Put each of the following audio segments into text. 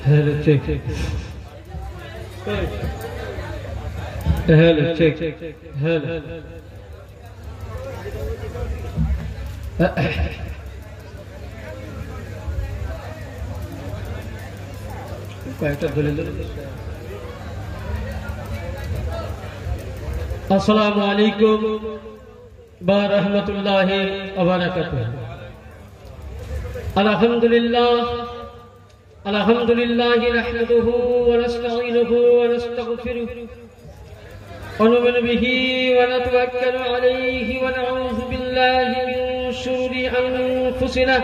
Hello, check. Hello, check. Hello. Assalamu alaikum wa rahmatullahi wa barakatuh. Alhamdulillah. الحمد لله نحمده ونستعينه ونستغفره ونؤمن به ونتوكل عليه ونعوذ بالله من شرور أنفسنا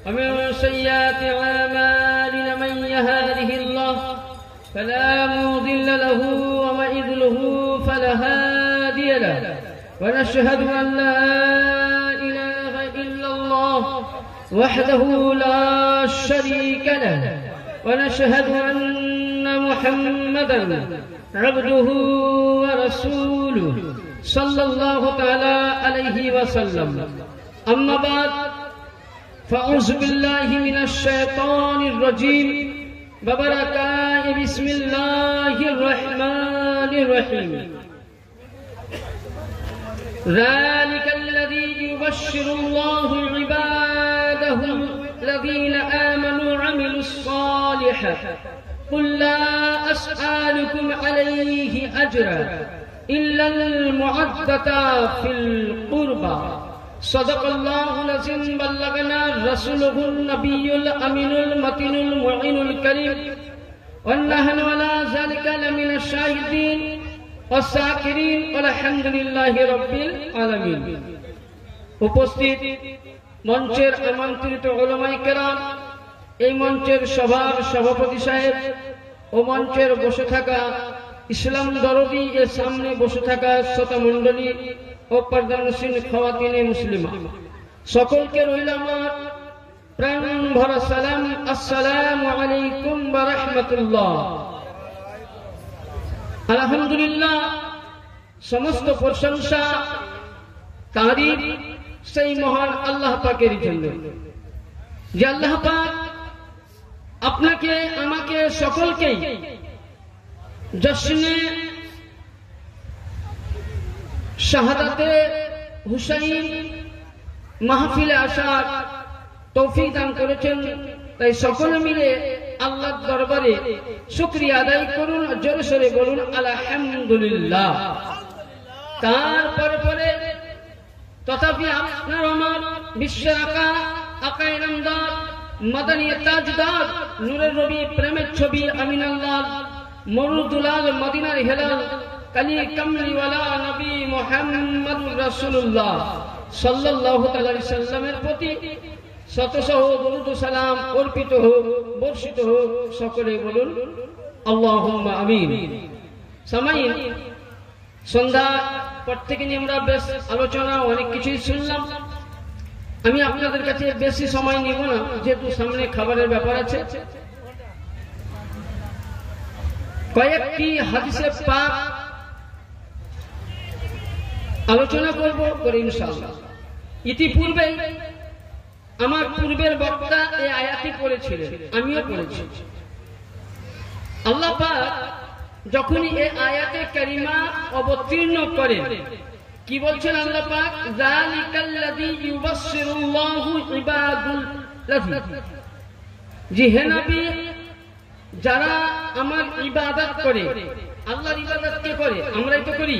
ومن سيئات أعمالنا من يهده الله فلا مضل له ومن يضلل فلا هادي له ونشهد أن لا إله إلا الله وحده لا شريك له ونشهد أن محمدا عبده ورسوله صلى الله تعالى عليه وسلم أما بعد فأعوذ بالله من الشيطان الرجيم وبركاته بسم الله الرحمن الرحيم ذلك الذي يبشر الله عباده الذين آمنوا وعملوا الصالحات قل لا أسألكم عليه أجرا إلا المودة في القربى صدق الله العظيم بلغنا رسوله النبي الأمين المتين المعين الكريم ونحن على ذلك لمن الشاهدين والشاكرين والحمد لله رب العالمين. উপস্থিত মঞ্চের আমন্ত্রিত উলামায়ে কেরাম, এই মঞ্চের সভার সভাপতি সাহেব ও মঞ্চের বসে থাকা ইসলাম দরদি এর সামনে বসে থাকা শ্রোতা মণ্ডলী ও পর্দানশীল খাওয়াতিনে মুসলিমা, সকলকে রইল আমার প্রাণ ভরা সালাম। আসসালামু আলাইকুম ওয়া রাহমাতুল্লাহ। আলহামদুলিল্লাহ, সমস্ত প্রশংসা তারিফ সেই মহান আল্লাহ পাকের জন্য যে আল্লাহ পাক আপনাকে আমাকে সকলকেই জশ্নে শাহাদাতে হুসাইন মাহফিলে আসার তৌফিক দান করেছেন। তাই সকলে মিলে আল্লাহর দরবারে শুকরিয়া আদায় করুন, জোরে সোরে বলুন আলহামদুলিল্লাহ। তারপরে তথাপি আপনার আমার বিশ্বের আকায়ে নামদার মাদানী তাজদার নূরের নবী প্রেমের ছবি আমিনাল্লাহ মরুদুলাল মদিনার হেলাল কালি কামলিওয়ালা নবী মুহাম্মদুর রাসূলুল্লাহ সাল্লাল্লাহু আলাইহি সাল্লামের প্রতি শত শত দরুদ ও সালাম অর্পিত হোক, বর্ষিত হোক। সকলে বলুন আল্লাহুম্মা আমিন। সামাইন, সন্ধ্যা পর থেকে নিয়ে আমরা বেশ আলোচনা অনেক কিছুই শুনলাম। আমি আপনাদের কাছে বেশি সময় নিব না, যেহেতু সামনে খাবারের ব্যাপার আছে। কয়েকটি হাদিসে পাক আলোচনা করব করে ইনশাআল্লাহ। ইতিপূর্বে আমার পূর্বের বক্তা এই আয়াতটি পড়েছিলেন, আমিও পড়েছি। আল্লাহ পাক যখনই এই আয়াতে কারিমা অবতীর্ণ করেন, কি বলছেন আল্লাহ পাক? যালিকাল্লাযী ইউবাশশিরুল্লাহু ইবাদাল্লাযী, যে হে নবী, যারা আমার ইবাদত করে। আল্লাহর ইবাদত কে করে? আমরাই তো করি।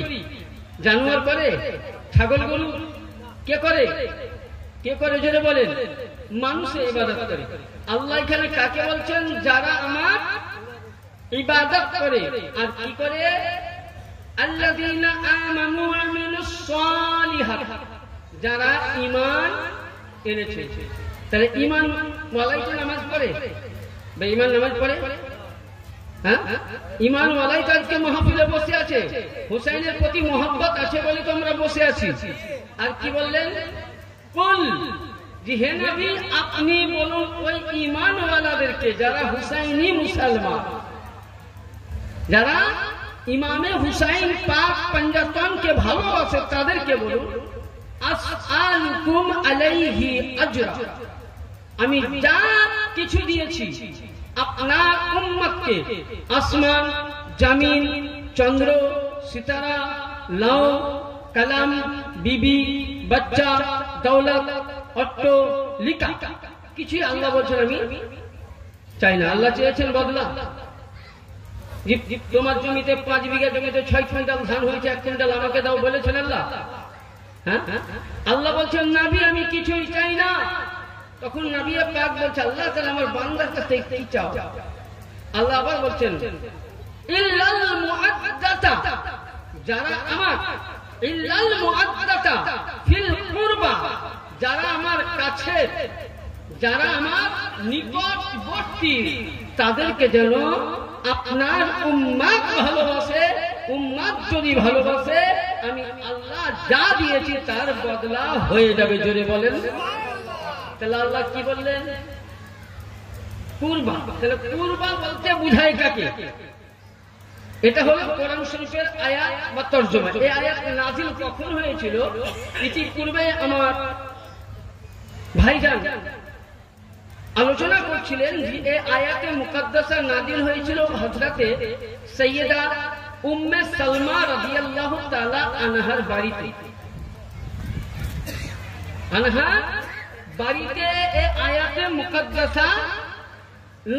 জানোয়ার করে? ছাগল গরু কে করে? কে করে জোরে বলেন? মানুষে ইবাদত করে। আল্লাহ এখানে কাকে বলছেন? যারা আমার ইবাদত করে। আর কি করে? আল্লাযীনা আমানু ওয়া আমিলুস সালিহাত, যারা ঈমান এনেছে। তাহলে ঈমান ওয়ালাই তো নামাজ পড়ে বা ঈমান নামাজ পড়ে? হ্যাঁ, ইমানওয়ালাই তো আজকে মাহফিলে বসে আছে, হুসাইনের প্রতি মহব্বত আছে বলে তো আমরা বসে আছি। আর কি বললেন? কুল, যে হে নবী আপনি বলুন ওই ইমানওয়ালাদেরকে যারা হুসাইনি মুসলমান, যারা ইমামে হুসাইন পাক পঞ্জাতনকে ভালোবাসে, তাদেরকে বলুন আসআলুকুম আলাইহি আজরা, আমি যা কিছু দিয়েছি আপনার উম্মতকে, আসমান, জমিন, চন্দ্র, সিতারা, লাউ, কলম, বিবি, বাচ্চা, দৌলত, অট্টো, লিকা, কিছু আল্লাহ বলছেন আমি চাই না। আল্লাহ চেয়েছেন বদলা। তোমার জমিতে 5 বিঘা জমিতে 6 কুইন্টাল ধান হয়েছে, 1 কুইন্টাল আমাকে দাও বলেছেন আল্লাহ? হ্যাঁ, আল্লাহ বলছেন নবী আমি কিছুই চাই না। তখন নবী পাক বলছে আল্লাহ তাআলা আমার বান্দার কাছে কি চাও? আল্লাহ আবার বলছেন ইল্লাল মুআদ্দাতা, যারা আমার ইল্লাল মুআদ্দাতা ফিল কুরবা, যারা আমার কাছে, যারা আমার নিকটবর্তী, তাদেরকে যেন আপনার উম্মত ভালোবাসে। উম্মত যদি ভালোবাসে আমি আল্লাহ যা দিয়েছি তার বদলা হয়ে যাবে। জোরে বলেন। তাহলে আল্লাহ কি বললেন? কুরবা। তাহলে কুরবা বলতে বুঝায় কাকে? এটা হলো কোরআন শরীফের আয়াত বা তরজমা। এই আয়াত নাযিল কখন হয়েছিল? ইতিপূর্বে আমার ভাইজান আলোচনা করছিলেন যে এই আয়াতে মুকদ্দাসা নাযিল হয়েছিল হযরতে সাইয়্যিদা উম্মে সালমা রাদিয়াল্লাহু তাআলা আনহার বাড়িতে। আনহার বাড়িতে এই আয়াতে মুকদ্দাসা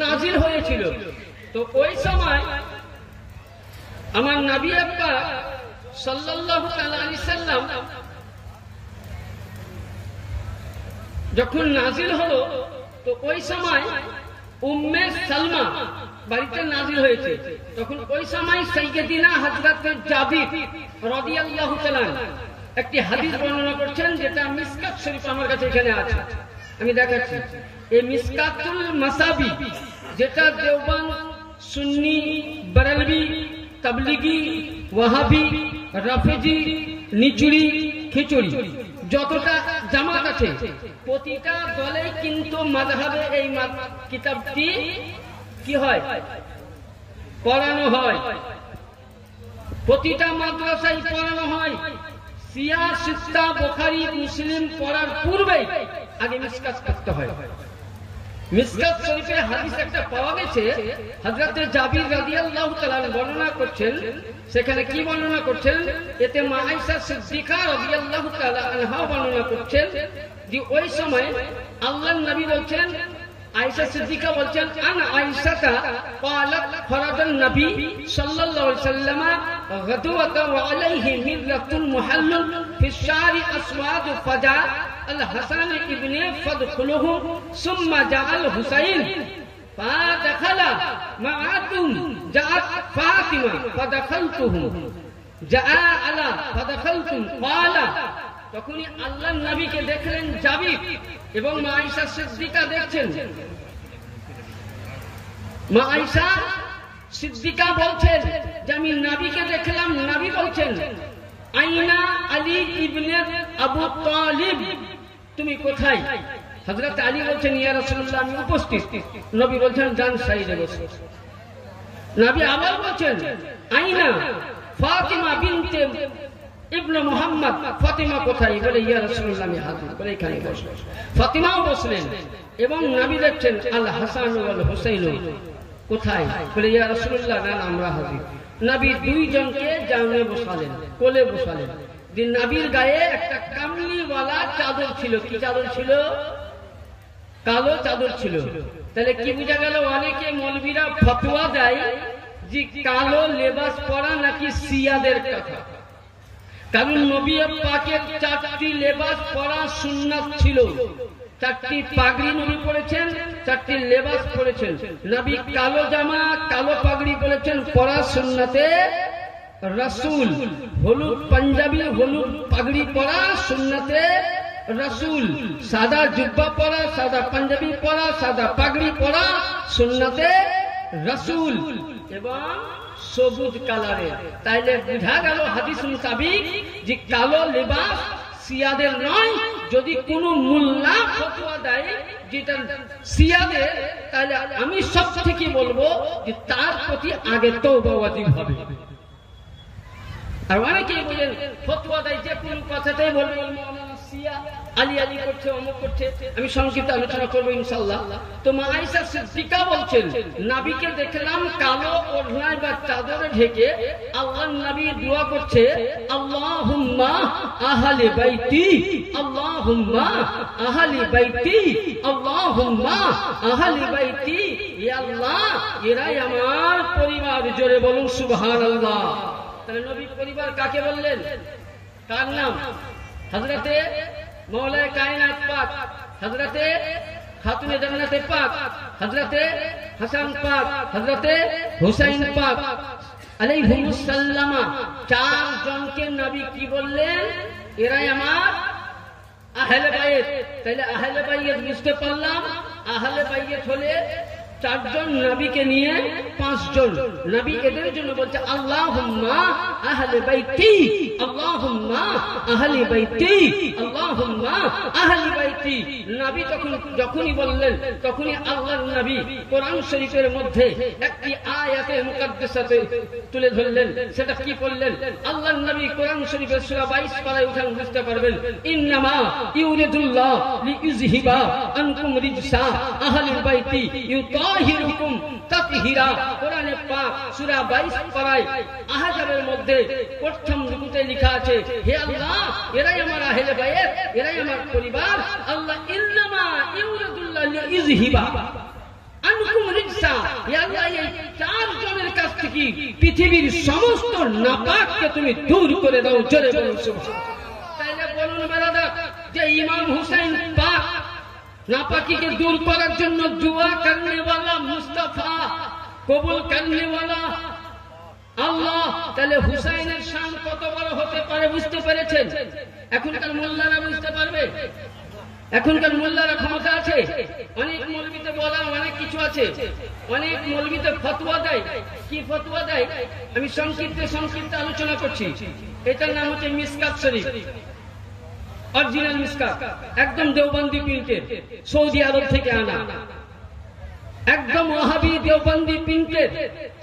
নাযিল হয়েছিল। তো ওই সময় আমার নবী পাক সাল্লাল্লাহু আলাইহি সাল্লাম যখন নাযিল হলো, তো ওই সময় উম্মে সালমা বাড়িতে নাযিল হয়েছে। তখন ওই সময় সাইয়্যিদিনা হযরত জাবির রাদিয়াল্লাহু তাআলা একটি হাদিস বর্ণনা করছেন, যেটা মিসকাত শরীফ আমার কাছে এখানে আছে, আমি দেখাচ্ছি। এই মিসকাতুল মাসাবি, যেটা দেওবন্দ, সুন্নি, বরেলভি, তাবলিগি, ওয়াহাবি, রাফিজি, নিচুড়ি, খিচুড়ি, যতটা জামাত আছে প্রতিটা দলে কিন্তু মাযহাবে এই কিতাবটি কি হয়? পড়ানো হয়। প্রতিটা মাদ্রাসায় পড়ানো হয়। সিয়া, সিত্তা, বুখারী, মুসলিম পড়ার পূর্বে আগে মিসকাত করতে হয়। মিসকাত শরীফে হাদিস একটা পাওয়া গেছে, হযরত জাবির রাদিয়াল্লাহু তাআলা বর্ণনা করছেন। সেখানে কি বর্ণনা করছেন? এতে মা আয়েশা সিদ্দিকা রাদিয়াল্লাহু তাআলা আনহা বর্ণনা করছেন যে ওই সময় আল্লাহর নবী বলছেন, আয়েশা সিদ্দিকা বলছেন, আন আয়েশাতা ক্বালাত ফরাদান নবী সাল্লাল্লাহু আলাইহি ওয়াসাল্লাম গাদওয়াতা ওয়া আলাইহি মিররাতুন মুহাল্লাল ফি শারি আসওয়াদ ফাজা আল হাসান ইবনে ফাদখুলুহু সুম্মা জাআল হুসাইন ফাদাখালা মাআতুম জাআত ফাতিমা ফাদাখালতুহু জাআ আলা ফাদাখালতুম ক্বালা। তখনই আল্লাহর নবীকে দেখলেন জাবির এবং মা আয়েশা সিদ্দিকা দেখছেন। মা আয়েশা সিদ্দিকা বলছেন যে আমি নবীকে দেখলাম। নবী বলছেন আইনা আলী ইবনে আবু তালিব, তুমি কোথায়? হযরত আলী বলছেন ইয়া রাসূলুল্লাহ আমি উপস্থিত। নবী বলছেন যান সাইডে বসুন। নবী আবার বলছেন আইনা ফাতিমা বিনতে ইবনে মুহাম্মদ, ফাতিমা কোথায়? বলে ইয়া রাসূলুল্লাহ আমি হাজির। বলে এখানে বসো। ফাতিমাও বসলেন এবং নবী দেখছেন আল হাসান ওয়াল হুসাইন কোথায়? বলে ইয়া রাসূলুল্লাহ না আমরা হাজির। নবী দুইজনকে জানে বসালেন, কোলে বসালেন। যে নবীর গায়ে একটা কামলিওয়ালা চাদর ছিল। কি চাদর ছিল? কালো চাদর ছিল। তাহলে কি বোঝা গেল? অনেকে মৌলবীরা ফতোয়া দেয় যে কালো লেবাস পরা নাকি শিয়াদের কথা। কারণ নবী পাকের 4টি লেবাস পরা সুন্নাত ছিল। 4টি পাগড়ি নবী পরেছেন, 4টি লেবাস পরেছেন। নবী কালো জামা, কালো পাগড়ি পরেছেন, পরা সুন্নাতে রাসূল। হলুদ পাঞ্জাবি, হলুদ পাগড়ি পরা সুন্নাতে রাসূল। সাদা জুব্বা পরা, সাদা পাঞ্জাবি পরা, সাদা পাগড়ি পরা সুন্নাতে রাসূল এবং সবুজ কালারের। তাইলে বোঝা গেল হাদিস মোতাবিক যে কালো লেবাস শিয়াদের নয়। যদি কোনো মুল্লা ফতোয়া দেয় যেটা শিয়াদের, তাহলে আমি সব থেকে বলবো যে তার প্রতি আগে তওবা ওয়াজিব হবে। আর অনেকেই বলেন ফতোয়া দেয় যে কোনো কথাটাই বলবে শিয়া আলী আলী করছে, অমুক করছে। আমি সংক্ষিপ্ত আলোচনা করবো ইনশাআল্লাহ। তো মা আয়েশা সিদ্দিকা বলছেন, নবীকে দেখলাম কালো ওড়নায় বা চাদরে ঢেকে আল্লাহর নবী দোয়া করছে, আল্লাহুম্মা আহলি বাইতি, আল্লাহুম্মা আহলি বাইতি, আল্লাহুম্মা আহলি বাইতি। ইয়া আল্লাহ, এরাই আমার পরিবার। জোরে বলুন সুবহানাল্লাহ। তাহলে নবী পরিবার কাকে বললেন? কার নাম? হযরতে মওলায়ে কায়নাত পাক, হযরতে খাতুনে জান্নাতে পাক, হযরতে হাসান পাক, হযরতে হুসাইন পাক আলাইহিমুস সালামা। চার জনকে নবী কি বললেন? এরাই আমার আহলে বাইত। তাহলে আহলে বাইত বুঝতে পারলাম, আহলে বাইত হলে চারজন, নবীকে নিয়ে পাঁচজন। নবী এদের জন্য বলছে আল্লাহুম্মা আহলে বাইতি, আল্লাহুম্মা আহলে বাইতি, আল্লাহুম্মা আহলে বাইতি। নবী যখনই বললেন তখনই আল্লাহর নবী কোরআন শরীফের মধ্যে একটি আয়াতে মুকাদ্দাসাতে তুলে ধরলেন। সেটা কি বললেন? আল্লাহর নবী কোরআন শরীফের সূরা 22 পারায় উঠান, বুঝতে পারবেন। ইন্নামা ইউরিদুল্লাহ লিইউযহিবা আনকুম রিজসা আহলিল বাইতি ইউতাহিরুকুম তাতহীরা। কোরআনে পাক সূরা 22 পারায় আহজাবের মধ্যে প্রথম রুকুতে লেখা আছে, হে আল্লাহ, এরাই আমার আহলে বাইত, এরাই আমার পরিবার। আল্লাহ ইন্নামা ইউরিদুল্লাহ লিইউযহিবা আনকুম রিজসা, হে আল্লাহ, এই চার জনের কাছ থেকে পৃথিবীর সমস্ত নাপাককে তুমি দূর করে দাও। জোরে বলুন সুবহানাল্লাহ। তাইলে বলুন বেরাদর, যে ইমাম হুসাইন পাক नापाकी के दूर করার জন্য दुआ करने वाला मुस्तफा, कबूल करने वाला আল্লাহ। তাহলে হুসাইনের শান কত বড় হতে পারে বুঝতে পেরেছেন? এখনকার মোল্লারা বুঝতে পারবে? এখনকার মোল্লারা ক্ষমতা আছে? অনেক মৌলবীতে বলা অনেক কিছু আছে, অনেক মৌলবীতে ফতোয়া দেয়। কি ফতোয়া দেয়? আমি সংক্ষিপ্ত আলোচনা করছি। এটার নাম হচ্ছে মিসকাত শরীফ, অরিজিনাল মিসকাত, একদম দেওবন্দি প্রিন্টের, সৌদি আরব থেকে আনা, একদম ওয়াহাবি দেওবন্দি প্রিন্টের,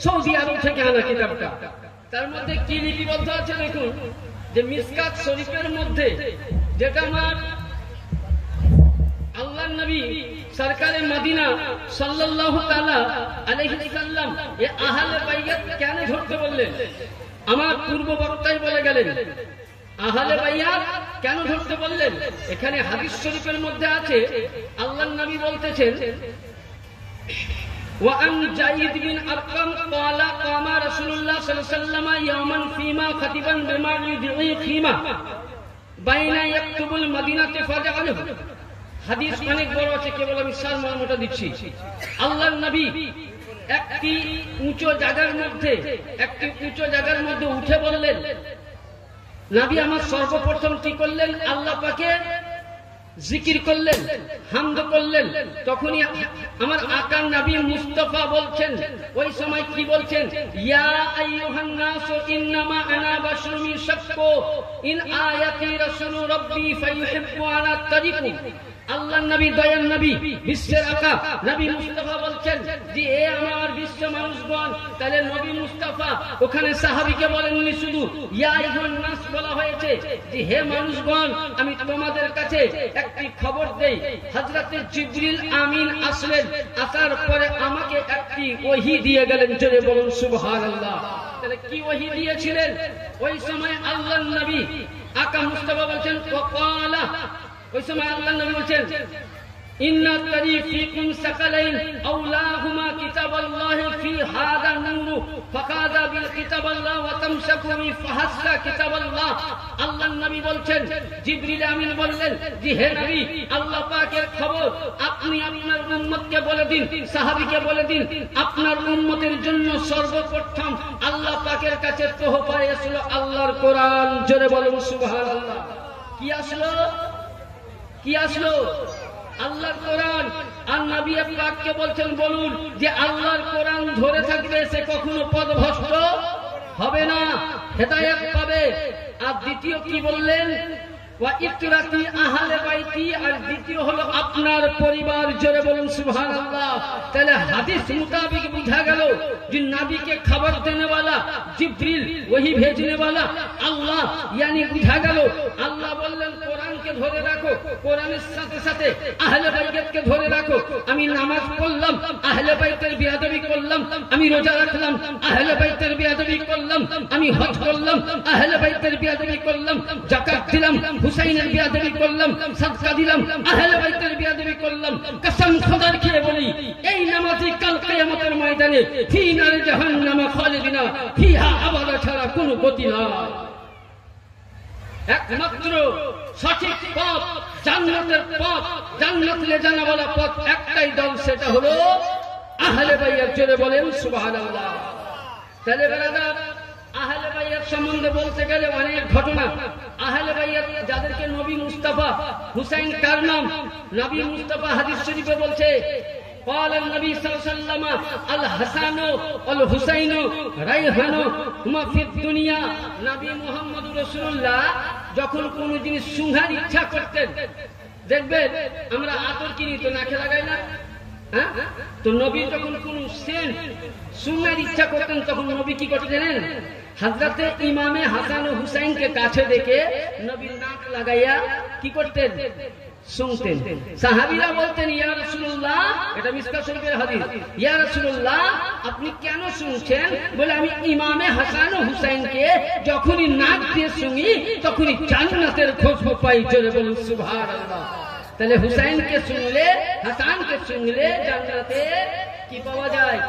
সৌদি আরব থেকে আনা কিতাবটা। তার মধ্যে কি লিপিবদ্ধ আছে দেখুন, যে মিসকাত শরীফের মধ্যে যেটা আমার আল্লাহর নবী সরকারে মদিনা সাল্লাল্লাহু তাআলা আলাইহি সাল্লাম এ আহলে বাইত কেন ধরতে বললেন? আমার পূর্ব বক্তাই বলে গেলেন আহলে বাইত কেন ধরতে বললেন। এখানে হাদিস শরীফের মধ্যে আছে, আল্লাহর নবী বলতেছেন, وعن زيد بن أرقم قال قام رسول الله صلى الله عليه وسلم يوما فيما خطيبا بما يدعي خيمة بين يكتب المدينة فجعله। হাদিস অনেক বড় আছে, কেবল আমি সারমর্মটা দিচ্ছি। আল্লাহর নবী একটি উঁচু জায়গার মধ্যে উঠে বললেন, নবী আমার সর্বপ্রথম কি করলেন? আল্লাহ পাকে জিকির করলেন, হামদ করলেন। তখনই আমার আকার নবী মুস্তাফা বলছেন, ওই সময় কি বলছেন? ইয়া আইয়ুহান নাস ইন্নামা আনা বাশারুম ইউশাক্কু ইন আয়াতি রাসূল রাব্বি ফায়ুহিব্বু আনা তারিকু। আল্লাহর নবী, দয়ার নবী, বিশ্বের আকা নবী মুস্তাফা বলছেন যে এ আমার বিশ্ব মানুষগণ। তাহলে নবী মুস্তাফা ওখানে সাহাবীকে বলেননি, শুধু ইয়া আইয়ুহান নাস বলা হয়েছে যে হে মানুষগণ, আমি তোমাদের কাছে একটি খবর দেই। হযরতে জিবরিল আমিন আসলেন, আসার পরে আমাকে একটি ওহী দিয়ে গেলেন। জোরে বলুন সুবহানাল্লাহ। তাহলে কি ওহী দিয়েছিলেন? ওই সময় আল্লাহর নবী আকা মুস্তাফা বলছেন, ওয়াকালা, ওই সময় আল্লাহর নবী বলছেন, ইন্না তারিফিকুম সাকালাইন আওলাহুমা কিতাবাল্লাহি ফি হাদা নূরু ফাকাদা বিল কিতাবাল্লাহ ওয়া তামসাকু ফাহাসা কিতাবাল্লাহ। আল্লাহর নবী বলছেন, জিবরিল আমিন বললেন যে হে নবী, আল্লাহ পাকের খবর আপনি আপনার উম্মতকে বলে দিন, সাহাবীকে বলে দিন, আপনার উম্মতের জন্য সর্বপ্রথম আল্লাহ পাকের কাছে তোহফা আসলো আল্লাহর কোরআন। জোরে বলুন সুবহানাল্লাহ। কি আসলো? আল্লাহর কোরআন। আর নবী পাককে বলছেন বলুন যে আল্লাহর কোরআন ধরে থাকবে সে কখনো পথভ্রষ্ট হবে না, হেদায়েত পাবে। আর দ্বিতীয় কি বললেন? ওয়া ইতরাতি আহলে বাইতি, আর দ্বিতীয় হলো আপনার পরিবার। জোরে বলুন সুবহানাল্লাহ। তাহলে হাদিস মুতাবিক বুঝা গেল যে নবীকে খবর দেনে वाला জিবরিল, ওহী भेजने वाला আল্লাহ। यानी বুঝা গেল আল্লাহ বললেন কোরআনকে ধরে রাখো, কোরআনের সাথে সাথে আহলে বাইতকে ধরে রাখো। আমি নামাজ পড়লাম, আহলে বাইতের বেয়াদবি করলাম। আমি রোজা রাখলাম, আহলে বাইতের বেয়াদবি করলাম। আমি হজ করলাম, আহলে বাইতের বেয়াদবি করলাম। যাকাত দিলাম, হুসাইনের বেয়াদবি করলাম। সাদকা দিলাম, আহলে বাইতের বেয়াদবি করলাম। কসম খোদার খেয়ে বলি, এই নামাজি কাল কিয়ামতের ময়দানে ফি নারে জাহান্নাম খালিদিনা ফিহা আবাদা ছাড়া কোনো গতি নাই। একমাত্র সঠিক পথ, জান্নাতের পথ, জান্নাত লে জানা वाला পথ একটাই দল, সেটা হলো আহলে বাইত। জোরে বলেন সুবহানাল্লাহ। তাহলে ব্রাদার, আহলে বাইত সম্বন্ধে বলতে গেলে অনেক ঘটনা। আহলে বাইত যাদেরকে নবী মুস্তাফা, হুসাইন কার নাম? নবী মুস্তাফা হাদিস শরীফে বলছে قال النبي صلى الله عليه وسلم الحسن والحسين রাইহান হুমা ফি দুনিয়া। নবী মুহাম্মদ রাসূলুল্লাহ যখন কোন জিনিস সুঙ্ঘার ইচ্ছা করতেন, দেখবেন আমরা আতর কিনি তো নাকে লাগাই না, হ্যাঁ? তো নবী যখন কোন সেন্ট সুঙ্ঘার ইচ্ছা করতেন তখন নবী কি করতেন? হযরতে ইমামে হাসান ও হুসাইনকে কাছে ডেকে নবী নাক লাগাইয়া কি করতেন? শুনতেন। সাহাবীরা বলতেন ইয়া রাসূলুল্লাহ, এটা মিশকাত শরীফের হাদিস, ইয়া রাসূলুল্লাহ আপনি কেন শুনছেন? বলে আমি ইমামে হাসান ও হুসাইনকে যখনই নাক দিয়ে শুনি তখনই জান্নাতের খুশবু পাই। জোরে বলুন সুবহানাল্লাহ। তাহলে হুসাইনকে শুনলে, হাসানকে শুনলে জান্নাতে কি পাওয়া যায়?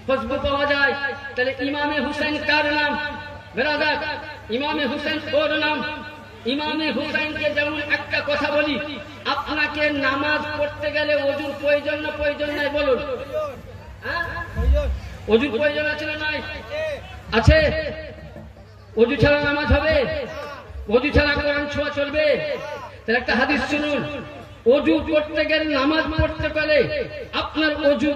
খুশবু পাওয়া যায়। তাহলে ইমামে হুসাইন কার নাম? ব্রাদার, ইমামে হুসাইন ওর নাম। ইমামে হুসাইনকে যেমন একটা কথা বলি, আপনাকে নামাজ পড়তে গেলে ওযুর প্রয়োজন না প্রয়োজন নাই? বলুন, ওযুর প্রয়োজন আছে না নাই? আছে। ওযু ছাড়া নামাজ হবে? ওযু ছাড়া কোরআন ছোঁয়া চলবে? তাহলে একটা হাদিস শুনুন, ওযু করতে গেলে, নামাজ পড়তে গেলে আপনার ওযুর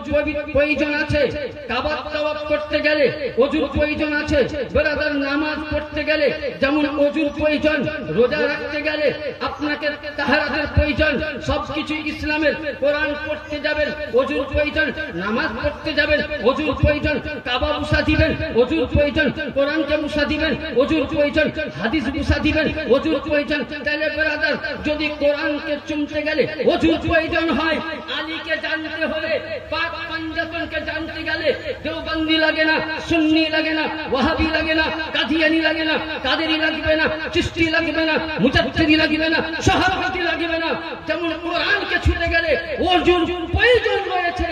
প্রয়োজন আছে। কাবা তাওয়াফ করতে গেলে ওযুর প্রয়োজন আছে। ব্রাদার, নামাজ পড়তে গেলে যেমন ওযুর প্রয়োজন, রোজা রাখতে গেলে আপনাকে তাহারাতের প্রয়োজন। সবকিছু ইসলামের। কোরআন পড়তে যাবেন ওযুর প্রয়োজন, নামাজ পড়তে যাবেন ওযুর প্রয়োজন, কাবা মুসা দিবেন ওযুর প্রয়োজন, কোরআনকে মুসা দিবেন ওযুর প্রয়োজন, হাদিস মুসা দিবেন ওযুর প্রয়োজন। তাহলে ব্রাদার, যদি কোরআনকে চুমতে গেলে ওযুর প্রয়োজন হয়, আলীকে জানতে হলে, পাক পাঞ্জাতনকে জানতে গেলে দেওবন্দি লাগে না, সুন্নি লাগে না, ওয়াহাবি লাগে না, কাদিয়ানি লাগে না, কাদেরি লাগবে না, চিশতি লাগবে না, মুজাদ্দিদি লাগবে না, শাহাবতি লাগবে না। যেমন কোরআনকে ছুঁতে গেলে ওযুর প্রয়োজন রয়েছে,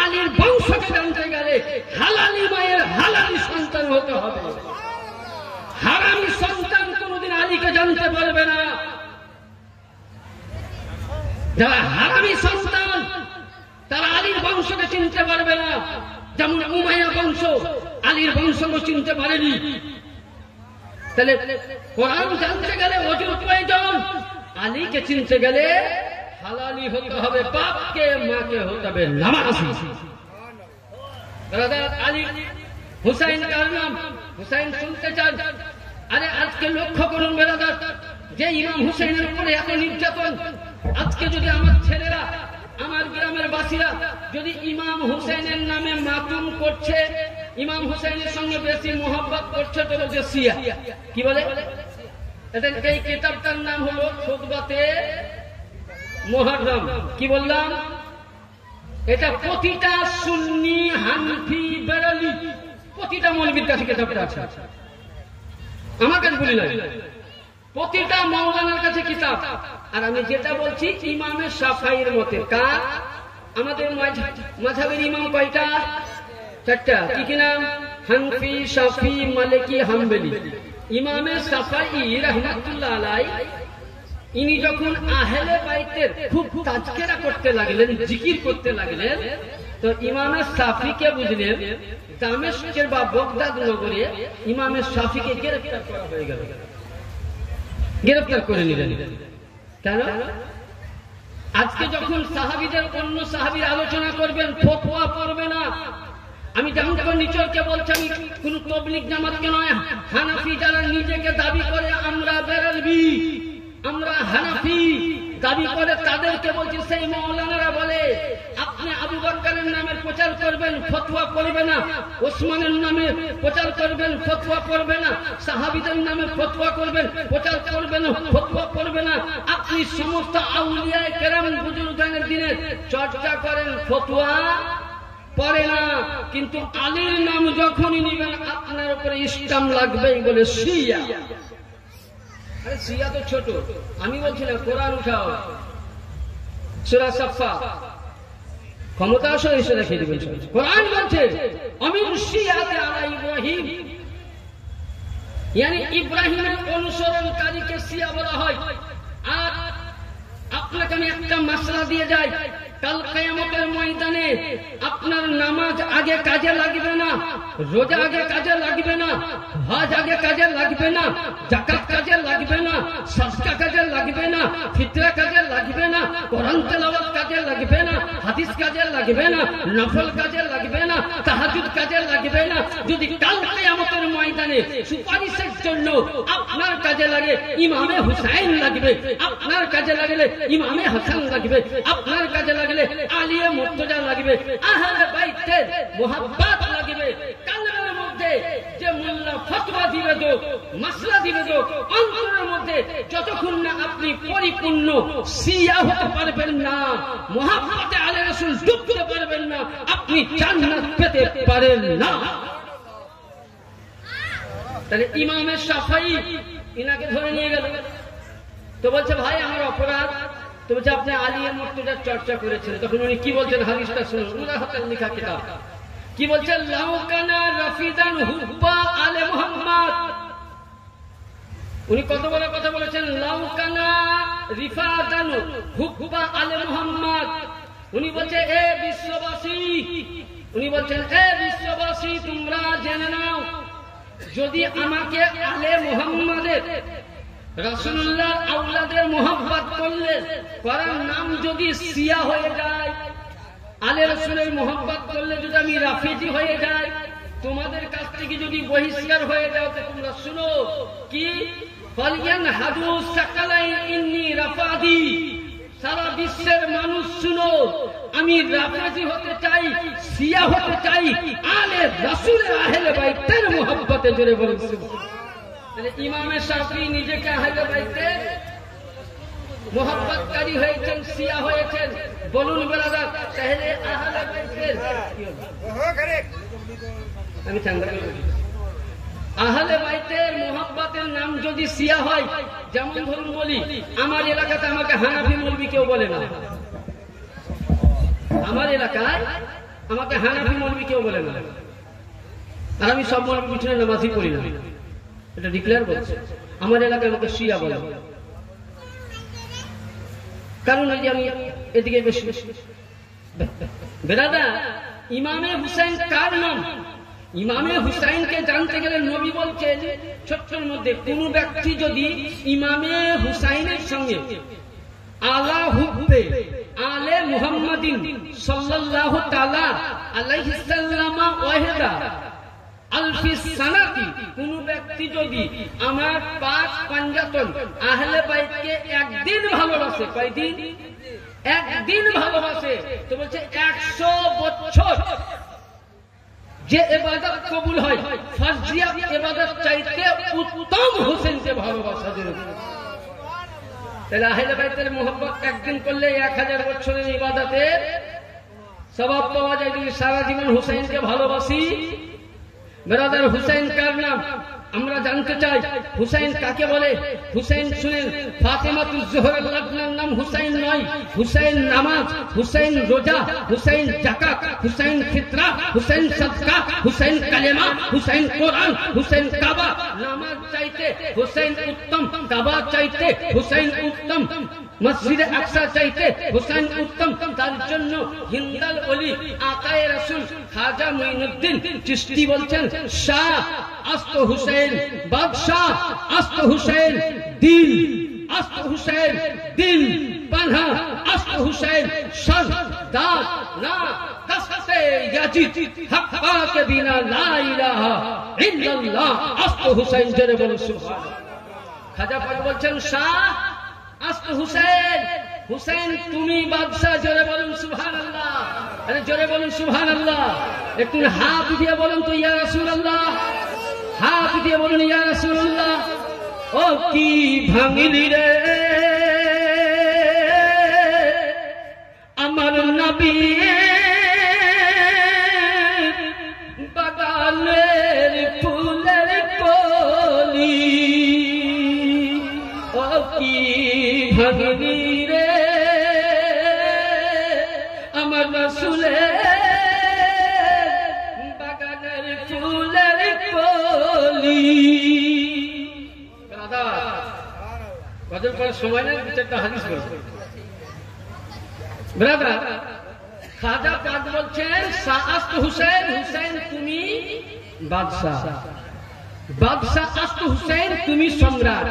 আলীর বংশকে জানতে গেলে হালালি মায়ের হালালি সন্তান হতে হবে। হারামি সন্তান কোনদিন আলীকে জানতে পারবে না। যারা হারামি সন্তান তারা আলীর বংশকে চিনতে পারবে না। যেমন উমাইয়া বংশ আলীর বংশকে চিনতে পারেনি। তাহলে কোরআন জানতে গেলে ওযুর প্রয়োজন, আলীকে চিনতে গেলে হালালি হতে হবে, বাপকে মাকে হতে হবে নামাজি। আলী হুসাইন কার নাম? হুসাইন শুনতে চান? আরে আজকে লক্ষ্য করুন বেরাদার, যে ইমাম হুসাইনের উপরে এত নির্যাতন, আজকে যদি আমার ছেলেরা, আমার গ্রামের বাসীরা যদি ইমাম হুসাইনের নামে মাতুম করছে, ইমাম হুসাইনের সঙ্গে বেশি মোহাব্বত করছে, তো বলছে শিয়া। কি বলে? এই কিতাবটার নাম হলো খুতবাতে মুহররম। কি বললাম? এটা প্রতিটা সুন্নি, হানফি, বেরেলি, প্রতিটা মৌলবীর কাছে কিতাবটা আছে। আমার কাছে বলি না, প্রতিটা মাওলানার কাছে কিতাব। আর আমি যেটা বলছি ইমামে শাফিঈর মতে। কার? আমাদের মাযহাবের ইমাম কয়টা? চারটা। কি কি নাম? হানফি, শাফি, মালিকি, হাম্বলি। ইমামে শাফিঈ রাহমাতুল্লাহ আলাইহি ইনি যখন আহলে বাইতের খুব তাজকিরা করতে লাগলেন, জিকির করতে লাগলেন, তো ইমামে শাফিকে বুঝলেন দামেস্কের বা বগদাদ নগরে ইমামে শাফিকে গ্রেফতার করা হয়ে গেল। গ্রেফতার করে নিলেন। কেন? আজকে যখন সাহাবীদের অন্য সাহাবীর আলোচনা করবেন, ফতোয়া পড়বে না। আমি জাহাঙ্গীর নিচরকে বলছি, আমি কোন তবলিগ জামাতকে নয়, হানাফি যারা নিজেকে দাবি করে আমরা বেরেলভি, আমরা হানাফি দাবি করে, তাদেরকে বলছি, সেই মাওলানারা বলে আপনি আবু বকরের নামে প্রচার করবেন, ফতোয়া করবে না, ওসমানের নামে প্রচার করবেন, ফতোয়া করবে না, সাহাবীদের নামে ফতোয়া করবেন, প্রচার করবে না, ফতোয়া করবে না। আপনি সমস্ত আউলিয়া কেরাম বুজুর্গানের দিনে চর্চা করেন, ফতোয়া পড়ে না, কিন্তু আলীর নাম যখনই নিবেন আপনার উপরে ইসলাম লাগবেই বলে শিয়া। আরে শিয়া তো ছোট, আমি বলছি না, কোরআন উঠাও, সূরা সাফা, ক্ষমতা আসলে এসে দেখিয়ে দিবেন। কোরআন বলছে আমিন শিয়াতে আলা ইব্রাহিম, মানে ইব্রাহিমের অনুসরণকারীকে শিয়া বলা হয়। আর আপনাকে আমি একটা মাসলা দিয়ে যাই, কাল কিয়ামতের ময়দানে আপনার নামাজ আগে কাজে লাগবে না, রোজা আগে কাজে লাগবে না, হজ আগে কাজে লাগবে না, যাকাত কাজে লাগবে না, সাদকা কাজে লাগবে না, ফিতরা কাজে লাগবে না, কোরআন তেলাওয়াত কাজে লাগবে না, হাদিস কাজে লাগবে না, নফল কাজে লাগবে না, তাহাজ্জুদ কাজে লাগবে না। যদি কাল কিয়ামতের ময়দানে সুপারিশের জন্য আপনার কাজে লাগে ইমামে হুসাইন লাগবে, আপনার কাজে লাগলে ইমামে হাসান লাগবে, আপনার কাজে লাগলে আলিয়ে মুর্তজা লাগবে, আহলে বাইতের মুহাব্বত লাগবে। কালবের মধ্যে যে মোল্লা ফতোয়া দিবে তো, মাসলা দিবে তো, অন্তরের মধ্যে যতক্ষণ না আপনি পরিপূর্ণ শিয়া হতে পারবেন না, মুহাব্বতে আলে রাসূল ডুবতে পারবেন না, আপনি জান্নাত পেতে পারেন না। তাহলে ইমামে শাফাঈ ইনাকে ধরে নিয়ে গেল, তো বলছে ভাই আমার অপরাধ, তো বলছে আপনি আলিয়ে মুর্তজার চর্চা করেছেন। তখন উনি কি বলছেন, হাদিসটা শুনুন, উনার হাতে লেখা কিতাব কি বলছেন, লাউ কানা রাফিদান হুব্বা আলে মুহাম্মদ। উনি কত বড় কথা বলেছেন, লাউ কানা রিফাদান হুব্বা আলে মুহাম্মদ। উনি বলছে এ বিশ্ববাসী, উনি বলছেন এ বিশ্ববাসী তোমরা জেনে নাও, যদি আমাকে আলে মুহাম্মাদের রাসূলুল্লাহ আওলাদের মোহাব্বত করলে করার নাম যদি শিয়া হয়ে যায়, আলে রাসূলের মোহাব্বত করলে যদি আমি রাফিজি হয়ে যাই, তোমাদের কাছ থেকে যদি বহিষ্কার হয়ে যাও, তো তোমরা শুনো কি ফালিয়ান হাদু সাকালাই ইন্নী রাফাদি, সারা বিশ্বের মানুষ শুনো, আমি রাফিজি হতে চাই, শিয়া হতে চাই, আলে রাসূলের আহলে বাইতের মোহাব্বতে জোরে বলুন সুবহানাল্লাহ। ইমামে শাফিঈ নিজেকে আহলে বাইতের মোহাব্বতকারী হয়েছেন, শিয়া হয়েছেন। বলুন ব্রাদার, তাহলে আহলে বাইতের আমি চাঙ্গা করে বলি, আহলে বাইতের মোহাব্বতের নাম যদি শিয়া হয়, যেমন ধরুন বলি আমার এলাকাতে আমাকে হানাফি মৌলবি কেউ বলে না, আমার এলাকায় আমাকে হানাফি মৌলবি কেউ বলে না, আর আমি সব মৌলবি পিছনে নামাজই পড়ি না, এটা ডিক্লেয়ার করছে। আমার এলাকায় আমাকে শিয়া বলে, কারণ ওই যে আমি এদিকে বেশি বেরাদা। ইমামে হুসাইন কার নাম? ইমামে হুসাইনকে জানতে গেলে নবী বলছেন ছোট্টর মধ্যে কোন ব্যক্তি যদি ইমামে হুসাইনের সঙ্গে আলা হুব্বে আলে মুহাম্মাদিন সাল্লাল্লাহু তাআলা আলাইহি সাল্লাম ওয়াহিদা আলফি সানাতি, কোন ব্যক্তি যদি আমার পাক পাঞ্জাতন আহলে বাইতকে একদিন ভালোবাসে, কয়দিন? একদিন ভালোবাসে, তো বলছে 100 বছর যে ইবাদত কবুল হয়, ফরজিয়া ইবাদত চাইতে উত্তম হোসেনকে ভালোবাসা জরুরি। তাহলে আহলে বাইতের মোহাব্বত একদিন করলে 1000 বছরের ইবাদতের সওয়াব পাওয়া যায়। যদি সারা জীবন হোসেনকে ভালোবাসি, ব্রাদার হুসাইন কার নাম আমরা জানতে চাই, হুসাইন কাকে বলে? হুসাইন শুনেন, ফাতেমাতুজ জোহরের লগ্নের নাম হুসাইন নয়, হুসাইন নামাজ, হুসাইন রোজা, হুসাইন যাকাত, হুসাইন ফিতরা, হুসাইন সাদকা, হুসাইন কালেমা, হুসাইন কোরআন, হুসাইন কাবা। নামাজ চাইতে হুসাইন উত্তম, কাবা চাইতে হুসাইন উত্তম, মসজিদে আকসা চাইতে হুসাইন উত্তম। তার জন্য হিন্দাল ওলি আকায়ে রাসূল খাজা মুঈনুদ্দিন চিশতি বলছেন, শাহ আস্ত হুসাইন বাদশাহ, আস্ত হুসাইন দিল, আস্ত হুসাইন দিল পানহা, আস্ত না দস্তে ইয়াজিদ হক পাক বিনা লা ইলাহা ইল্লাল্লাহ আস্ত হুসাইন জোরে বলুন সুবহানাল্লাহ। খাজা পাক বলছেন শাহ আস্ত হুসাইন, হুসাইন তুমি বাদশাহ, জোরে বলুন সুবহানাল্লাহ। আরে জোরে বলুন সুবহানাল্লাহ। একটু হাত দিয়ে বলুন তো ইয়া রাসূলুল্লাহ, হাত দিয়ে বলুন ইয়া রাসূলুল্লাহ। ও কি ভাঙিলি রে আমার নবী বাগানের ফুলের কলি, ও কি ভাঙিলি রে আমার রাসূলের বাগানের ফুলের কলি। গজল করার সময় না, একটা হাদিস বলবো ব্রাদার। খাজা পাক বলছেন শাহ হুসাইন, হুসাইন তুমি বাদশাহ, বাদশাহ আস্ত হুসাইন তুমি সম্রাট,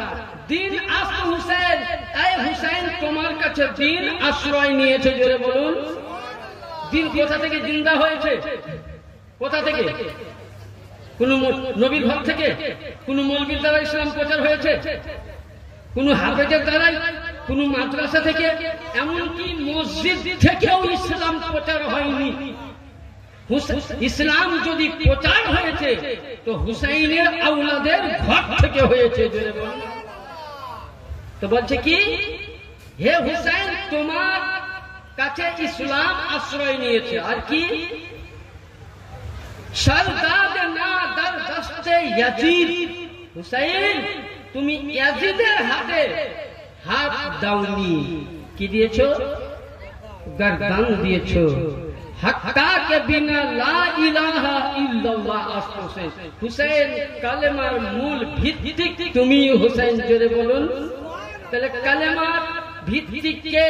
দিন আস্ত হুসাইন, এই হুসাইন তোমার কাছে দিন আশ্রয় নিয়েছে, জোরে বলুন। দিন কোথা থেকে জিন্দা হয়েছে? কোথা থেকে? কোন নবীর ঘর থেকে? কোন মৌলবীর দ্বারা ইসলাম প্রচার হয়েছে? কোন হাফেজের দ্বারাই? কোন মাদ্রাসা থেকে? এমনকি মসজিদ থেকেও ইসলাম প্রচার হয়নি। ইসলাম যদি প্রচার হয়েছে তো হুসাইনের আওলাদের ঘর থেকে হয়েছে, জোরে বলুন। তো বলছে কি, হে হুসাইন তোমার কাছে ইসলাম আশ্রয় নিয়েছে। আর কি, সরদাদ না দর দস্তে ইয়াজিদ, হুসাইন তুমি ইয়াজিদের হাতে হাত দাওনি, কি দিয়েছো? গর্দান দিয়েছো। হক্কা কে বিনা লা ইলাহা ইল্লাল্লাহ আসছে। হুসাইন কালেমার মূল ভিত্তি তুমি হুসাইন, জোরে বলুন। তাহলে কালেমার ভিত্তি কে?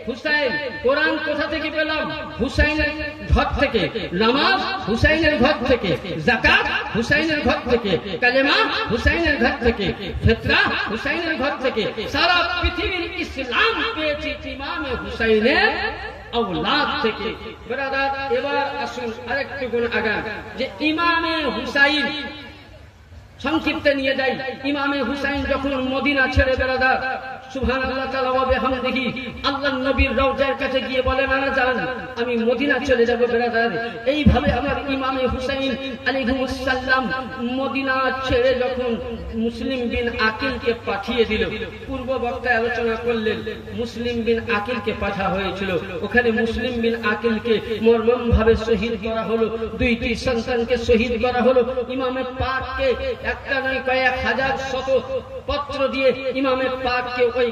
হুসাইন। কোরআন কোথা থেকে পেলাম? হুসাইনের ঘর থেকে। নামাজ হুসাইনের ঘর থেকে, যাকাত হুসাইনের ঘর থেকে, কালেমা হুসাইনের ঘর থেকে, ফিতরা হুসাইনের ঘর থেকে। সারা পৃথিবীর ইসলাম পেয়েছি ইমামে হুসাইনের আওলাদ থেকে। ব্রাদার এবার আসুন আরেকটু গুণ আগান, যে ইমামে হুসাইন সংক্ষিপ্তে নিয়ে যাই। ইমামে হুসাইন যখন মদিনা ছেড়ে ব্রাদার সুবহানাল্লাহ তাআলা ওয়া বিহামদিহি আল্লাহর নবীর রওজার কাছে গিয়ে বলেন, আনা যান আমি মদিনা চলে যাব ব্রাদার। এইভাবে আমার ইমামে হুসাইন আলাইহিস সালাম মদিনা ছেড়ে যখন মুসলিম বিন আকিলকে পাঠিয়ে দিল, পূর্ব বক্তায় আলোচনা করলেন মুসলিম বিন আকিলকে পাঠা হয়েছিল। ওখানে মুসলিম বিন আকিলকে মর্মম ভাবে শহীদ করা হলো, দুইটি সন্তানকে শহীদ করা হলো। ইমামে পাককে একটা নয় কয়েক হাজার শত পত্র দিয়ে ইমামে পাককে ওই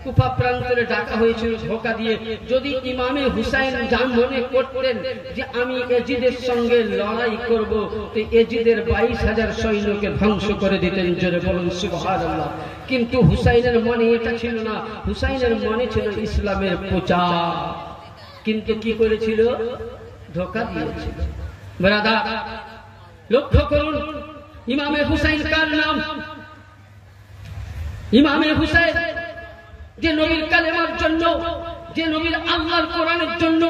কুফা প্রান্তরে ডাকা হয়েছিল ধোঁকা দিয়ে। যদি ইমামে হুসাইন জান মনে করতেন যে আমি এজিদের সঙ্গে লড়াই করব, তো এজিদের 22,000 সৈন্যকে ধ্বংস করে দিতেন, জোরে বলুন সুবহানাল্লাহ। কিন্তু হুসাইনের মনে এটা ছিল না, হুসাইনের মনে ছিল ইসলামের প্রচার। কিন্তু কি করেছিল? ধোঁকা দিয়েছিল। ব্রাদার লক্ষ্য করুন, ইমামে হুসাইন কার নাম? ইমামে হুসাইন যে নবীর কালেমার জন্য, যে নবীর আল্লাহর কোরআনের জন্য,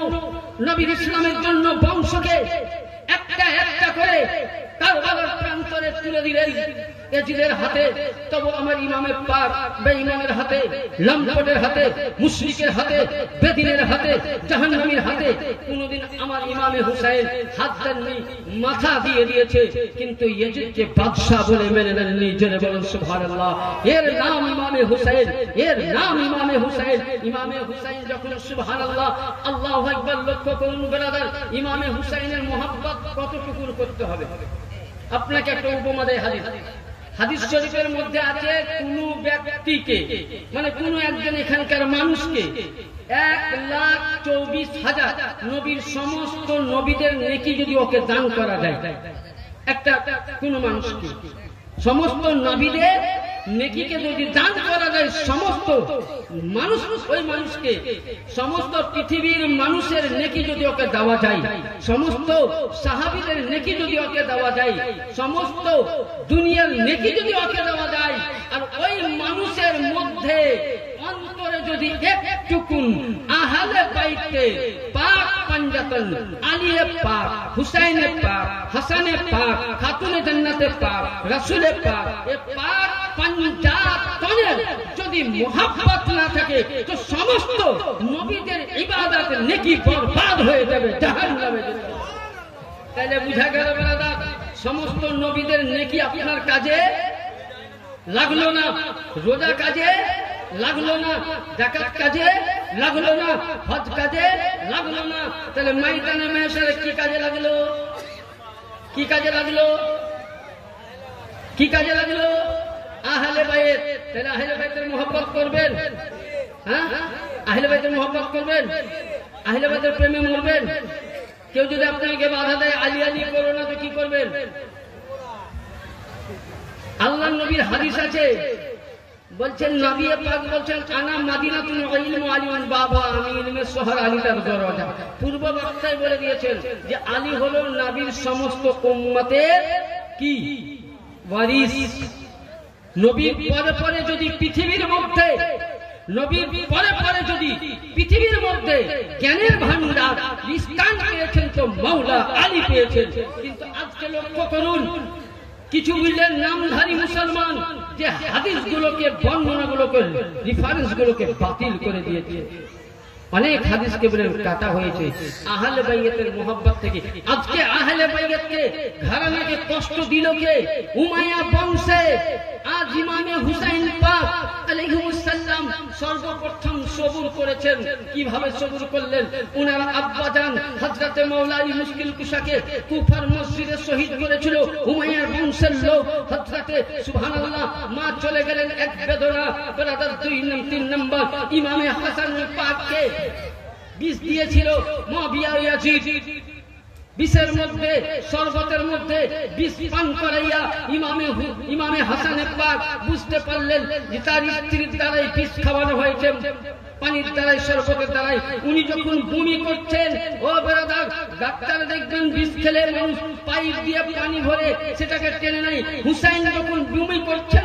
নবীর ইসলামের জন্য বংশকে একটা একটা করে কারবালার প্রান্তরে তুলে দিলেন এজিদের হাতে। তবু আমার ইমামে পাক বেঈমানের হাতে, লম্পটের হাতে, মুশরিকের হাতে, বেদিনের হাতে, জাহান্নামীর হাতে কোনদিন আমার ইমামে হুসাইন হাত দেননি, মাথা দিয়ে দিয়েছে। কিন্তু এজিদকে বাদশা বলে মেনে নেননি, জোরে বলুন সুবহানাল্লাহ। এর নাম ইমামে হুসাইন, এর নাম ইমামে হুসাইন। ইমামে হুসাইন যখন সুবহানাল্লাহ আল্লাহু আকবার, লক্ষ্য করুন ব্রাদার, ইমামে হুসাইনের মোহাব্বত কতটুকু করতে হবে। আপনাকে একটা উপমা দেয় হাদিস। হাদিস শরীফের মধ্যে আছে কোন ব্যক্তিকে, মানে কোন একজন এখানকার মানুষকে 1,24,000 নবীর সমস্ত নবীদের নেকি যদি ওকে দান করা যায়, একটা কোন মানুষকে সমস্ত নবীদের নেকিকে যদি দান করা যায়, সমস্ত মানুষ ওই মানুষকে, সমস্ত পৃথিবীর মানুষের নেকি যদি ওকে দেওয়া যায়, সমস্ত সাহাবীদের নেকি যদি ওকে দেওয়া যায়, সমস্ত দুনিয়ার নেকি যদি ওকে দেওয়া যায়, আর ওই মানুষের মধ্যে অন্তরে যদি একটুকুন আহলে বাইতে পাক পাঞ্জাতন আলী পাক, হুসাইন পাক, হাসান পাক, খাতুনে জান্নাতে পাক, রাসূল পাক, এ পাক পাঞ্জাতনের যদি মোহাব্বত না থাকে তো সমস্ত নবীদের ইবাদত নেকি বরবাদ হয়ে যাবে, জাহান্নামে যেতে হবে। তাহলে বুঝা গেল ব্রাদার, সমস্ত নবীদের নেকি আপনার কাজে লাগলো না, রোজা কাজে লাগলো না, যাকাত কাজে লাগলো না, হজ কাজে লাগলো না, তাহলে ময়দানে মাহশারে কি কাজে লাগলো? কি কাজে লাগলো? কি কাজে লাগলো? আহলে বাইত। তাহলে আহলে বাইতের মোহাব্বত করবেন, হ্যাঁ আহলে বাইতের মোহাব্বত করবেন, আহলে বাইতের প্রেমে মরবেন। কেউ যদি আপনাকে বাধা দেয় আলী আলী করো না, তো কি করবেন? আল্লাহ নবীর হাদিস আছে, বলছেন নবী পাক বলছেন আনা মাদিনাতুল ইলম আলিউন বাবা, আমি ইলমের শহর আলী তার দরজা। পূর্ব বক্তায় বলে দিয়েছেন যে আলী হলো নবীর সমস্ত উম্মতের কি ওয়ারিস। নবীর পরে পরে যদি পৃথিবীর মধ্যে, নবীর পরে পরে যদি পৃথিবীর মধ্যে জ্ঞানের ভান্ডার স্থান পেয়েছেন তো মাওলা আলী পেয়েছেন। কিন্তু আজকে লক্ষ্য করুন, কিছু বুঝলেন নামধারী মুসলমান যে হাদিসগুলোকে, বর্ণনাগুলোকে, রেফারেন্সগুলোকে বাতিল করে দিয়েছে। অনেক হাদিসকে বলে কাটা হয়েছে আহলে বাইতের মোহাব্বত থেকে। আজকে আহলে বাইতকে ঘরানাকে কষ্ট দিল কে? উমাইয়া বংশে আজ ইমামে হুসাইন পাক আলাইহিস সালাম সর্বপ্রথম সবুর করেছেন। কিভাবে সবুর করলেন? উনার আব্বাজান হযরতে মাওলা আলী মুশকিল কুশাকে কুফার মসজিদে শহীদ করেছিল উমাইয়ার বংশের লোক হযরতে সুবহানাল্লাহ। মা চলে গেলেন এক বেদনা, ব্রাদার 2 নম্বর ইমামে হাসান পাককে বিষ দিয়েছিল মুআবিয়া ইয়াজিদ। বিষের মধ্যে, শরবতের মধ্যে বিষ পান করাইয়া ইমামে হাসান পাক বুঝতে পারলেন যে তার স্ত্রীর দ্বারাই বিষ খাওয়ানো হয়েছে, পানির দ্বারাই, শরবতের দ্বারাই। উনি যখন বমি করছেন, ও ব্রাদার, ডাক্তার দেখবেন বিষ খেলে মানুষ পাইপ দিয়ে পানি ভরে সেটাকে টেনে নেয়। হুসাইন যখন বমি করছেন,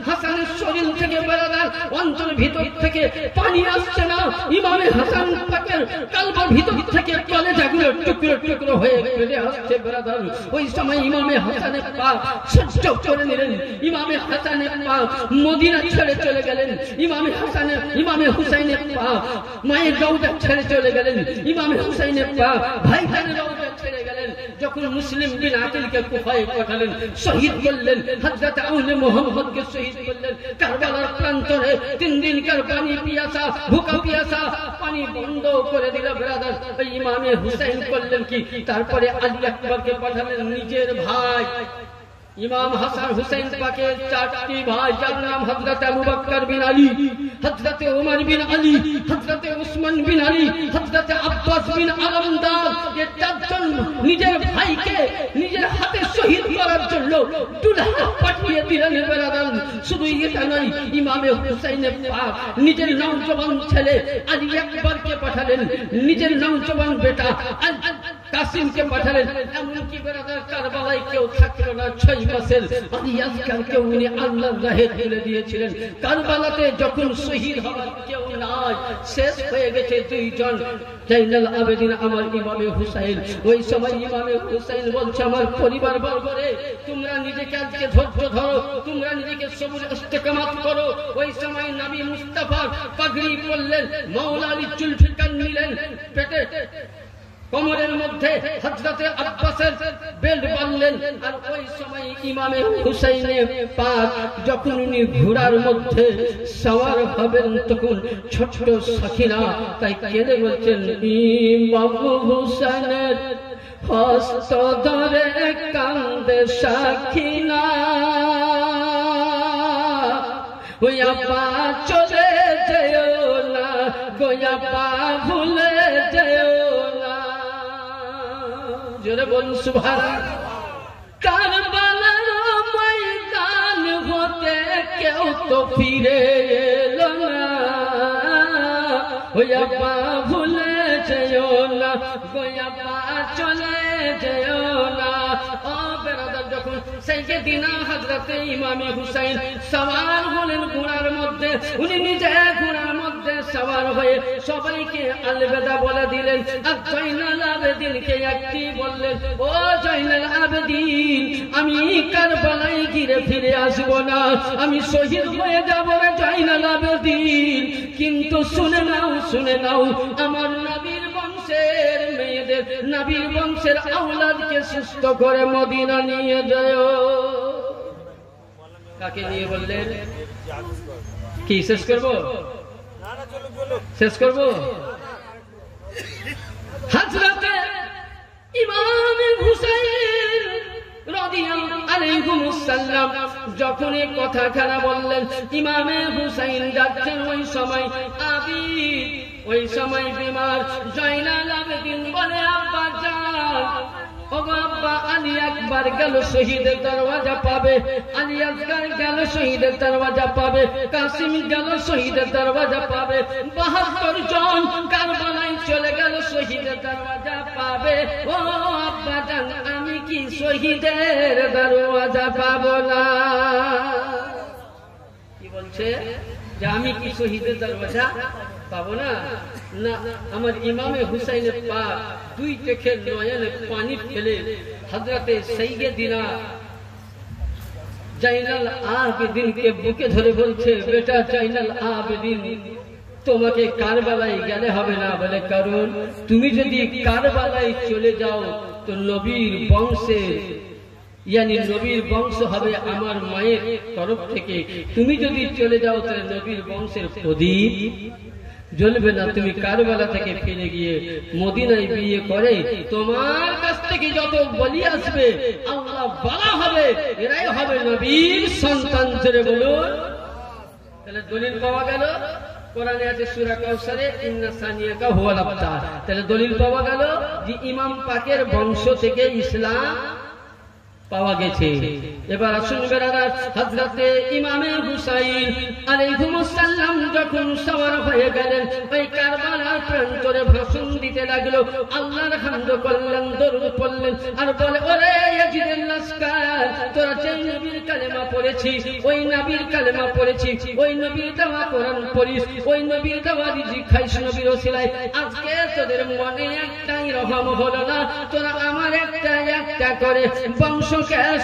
হাসানের শরীর থেকে ব্রাদার অন্তর ভিতর থেকে পানি আসছে না, ইমামে হাসান পাকের কালবার ভিতর থেকে কলেজাগুলো টুকরো টুকরো হয়ে বেরিয়ে আসছে ব্রাদার। ওই সময় ইমামে হাসান পাক সহ্য করে নিলেন। ইমামে হাসান পাক মদিনা ছেড়ে চলে গেলেন। ইমামে হুসাইনের পাক মায়ের রওজা ছেড়ে চলে গেলেন। ইমামে হুসাইনের পাক ভাইজানের রওজা ছেড়ে গেলেন। যখন মুসলিম বিন আকিলকে কুফায় পাঠালেন, শহীদ করলেন। হযরত আউনে মুহাম্মদকে শহীদ করলেন। কারবালার প্রান্তরে 3 দিনকার পানি পিয়াসা, ভুকা পিয়াসা, পানি বন্ধ করে দিল ব্রাদার। ওই ইমামে হুসাইন করলেন কি? তারপরে আলী আকবরকে পাঠালেন, নিজের ভাই ইমাম হাসান হুসাইন পাকে 4টি ভাই, যার নাম হযরত আবু বকর বিন আলী, হযরত ওমর বিন আলী, হযরত উসমান বিন আলী, হযরত আব্বাস বিন আলমদার। এই 4 জন নিজের ভাইকে নিজের হাতে শহীদ করার জন্য দুলহা পাঠিয়ে দিলেন ব্রাদার। শুধু এটা নয়, ইমামে হুসাইন পাক নিজের নওজওয়ান ছেলে আলী আকবরকে পাঠালেন, নিজের নওজওয়ান বেটা কাসিমকে পাঠালেন। এমনকি ব্রাদার কারবালায় কেউ থাকলো না 6 মাসের। আলী আসকারকে উনি আল্লাহর রাহে তুলে দিয়েছিলেন। কারবালাতে যখন শহীদ হওয়ার কেউ নাই, শেষ হয়ে গেছে 2 জন, জাইনুল আবেদিন আমার ইমামে হুসাইন। ওই সময় ইমামে হুসাইন বলছে, আমার পরিবার বর্গরে, তোমরা নিজেকে আজকে ধৈর্য ধরো, তোমরা নিজেকে সবুর ইস্তেকামাত করো। ওই সময় নবী মুস্তাফা পাগড়ি পরলেন, মাওলা আলী জুলফিকার নিলেন পেটে, কোমরের মধ্যে হযরতে আব্বাসের বেল্ট বাঁধলেন। আর ওই সময় ইমামে হুসাইনে পাক যখন উনি ঘোড়ার মধ্যে সওয়ার হবেন, তখন ছোট্ট সাকিনা তাই কেঁদে বলছেন, ইমাম হুসাইনের হস্ত ধরে কান্দে সাকিনা, ওই আব্বা চলে যেও না, গোয়া পা ভুলে যেও না। জোরে বলুন সুবহানাল্লাহ। কারবালার ময়দান হতে কেউ তো ফিরে এলো না, ওই আব্বা ভুলে যেও না, গোয়া পা চলে যেও না। ও বেরাদার, যখন সাইয়েদিনা হযরতে ইমামে হুসাইন সওয়ার হলেন ঘোড়ার মধ্যে, উনি নিজে ঘোড়ার মধ্যে সওয়ার হয়ে সবাইকে আলবিদা বলে দিলেন। আর জয়নাল আবেদিনকে একটি বললেন, ও জয়নাল আবেদিন, আমি কারবালায় ঘিরে ফিরে আসবো না, আমি শহীদ হয়ে যাব রে জয়নাল আবেদিন। কিন্তু শুনে নাও আমার নবীর বংশের মেয়েদের, নবীর বংশের আওলাদকে সুস্থ করে মদিনা নিয়ে যায়। কাকে নিয়ে বললেন? কি শেষ করবো? শেষ করবো। হযরতে ইমাম হুসাইন রাদিয়াল্লাহু আলাইহিস সালাম যখন এই কথাখানা বললেন, ইমামে হুসাইন যাচ্ছেন ওই সময় আবিদ, ওই সময় বিমার। জয়নাল আবেদিন বলে, আব্বা যান, ওগো আব্বা, আলী আকবর গেল শহীদের দরওয়াজা পাবে, আলী আসগর গেল শহীদের দরওয়াজা পাবে, কাসিম গেল শহীদের দরওয়াজা পাবে, ৭২ জন কারবালায় চলে গেল শহীদের দরওয়াজা পাবে। ও আব্বা জান, আমি কি শহীদের দরওয়াজা পাবো না? কি বলছে যে আমি কি শহীদের দরওয়াজা পাবো না? না, আমার ইমামে হুসাইনের পা দুই চোখের নয়নে পানি ফেলে হযরতে সাইয়্যিদিনা জয়নাল আবেদিনকে বুকে ধরে বলছে, বেটা জয়নাল আবেদিন, তোমাকে কারবালায় গেলে হবে না। বলে, কারণ তুমি যদি কারবালায় চলে যাও তো নবীর বংশের, ইয়ানি নবীর বংশ হবে আমার মায়ের তরফ থেকে, তুমি যদি চলে যাও তাহলে নবীর বংশের প্রদীপ জ্বলবে না। তুমি কারবালা থেকে ফিরে গিয়ে মদিনায় বিয়ে করে তোমার কাছ থেকে যত বলি আসবে আল্লাহ বলা হবে, এরাই হবে নবীর সন্তান। জোরে বলুন। তাহলে দলিল পাওয়া গেল, কোরআনে আছে সূরা কাউসারে, ইন্না সানিয়াকা হুয়াল আবতার। তাহলে দলিল পাওয়া গেল যে ইমাম পাকের বংশ থেকে ইসলাম পাওয়া গেছে। এবার আসুন বেরাদার, হযরতে ইমামে হুসাইন আলাইহিস সালাম যখন সওয়ার হয়ে গেলেন, ওই কারবালার প্রান্তরে ভাষণ দিতে লাগলো, আল্লাহর হামদ করলেন, দরুদ পড়লেন, আর বলে, ওরে ইয়াজিদের লস্কর, তোরা যে নবীর কালেমা পড়েছিস, ওই নবীর কালেমা পড়েছিস, ওই নবীর দেওয়া কোরআন পড়িস, ওই নবীর দেওয়া রিজিক খাইস নবীর ওসিলায়, আজকে তোদের মনে একটাই রহম হলো না, তোরা আমার একটা করে বংশ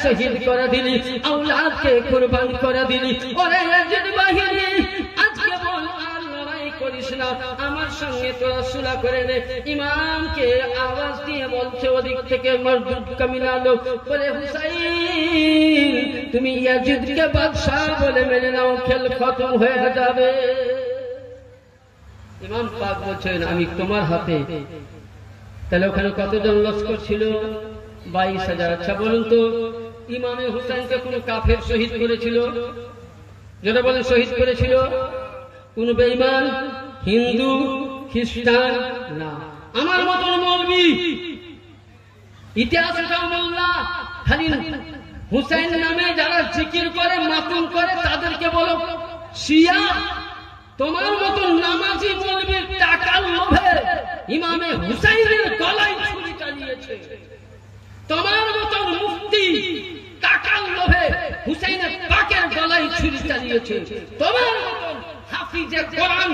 শহীদ করে দিলি, আওলাদকে কুরবান করে দিলি। ওরে ইয়াজিদ বাহিনী, আজকে বল আর লড়াই করিস না, আমার সঙ্গে তোরা সুলহ করে নে। ইমামকে আওয়াজ দিয়ে বলছে ওদিক থেকে মরদুদ কামিনা লোক, বলে, হুসাইন তুমি ইয়াজিদকে বাদশাহ বলে মেনে নাও, খেল খতম হয়ে যাবে। ইমাম পাক বলছেন, আমি তোমার হাতে। তাহলে ওখানে কতজন লস্কর ছিল? 22,000। আচ্ছা বলুন তো, ইমামে হুসাইনকে কোন কাফের শহীদ করেছিল? যেটা বলেন শহীদ করেছিল কোন বেঈমান, হিন্দু, খ্রিস্টান? না, আমার মতন মৌলবি ইতিহাসটা মোল্লা খালি হুসাইন নামে যারা জিকির করে, মাতুম করে, তাদেরকে বলো শিয়া। তোমার মতন নামাজি মৌলবি টাকার লোভে ইমামে হুসাইনের গলায় ছুরি চালিয়েছে। তোমার মতন মুফতি টাকার লোভে হুসাইনের পাকের গলায় ছুরি চালিয়েছে। তোমার মতন হাফিজে কোরআন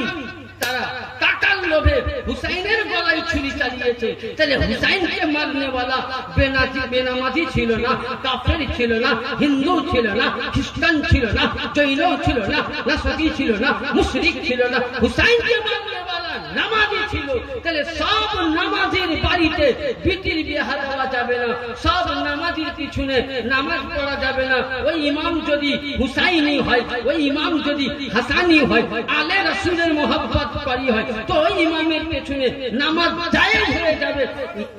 তারা টাকার লোভে হুসাইনের গলায় ছুরি চালিয়েছে। তাহলে হুসাইনকে মারনে वाला বেনামাজি ছিল না, কাফের ছিল না, হিন্দু ছিল না, খ্রিস্টান ছিল না, জৈন ছিল না, নাসরানি ছিল না, মুশরিক ছিল না, হুসাইনকে মারনে वाला নামাজি ছিল। তাহলে সব নামাজের বাড়িতে বিটির বিয়ে দেওয়া যাবে না, সব নামাজের পিছনে নামাজ পড়া যাবে না। ওই ইমাম যদি হুসাইনি হয়, ওই ইমাম যদি হাসানি হয়, আলে রাসূলের মোহাব্বত করি হয়, তো ওই ইমামের পেছনে নামাজ জায়েজ হয়ে যাবে,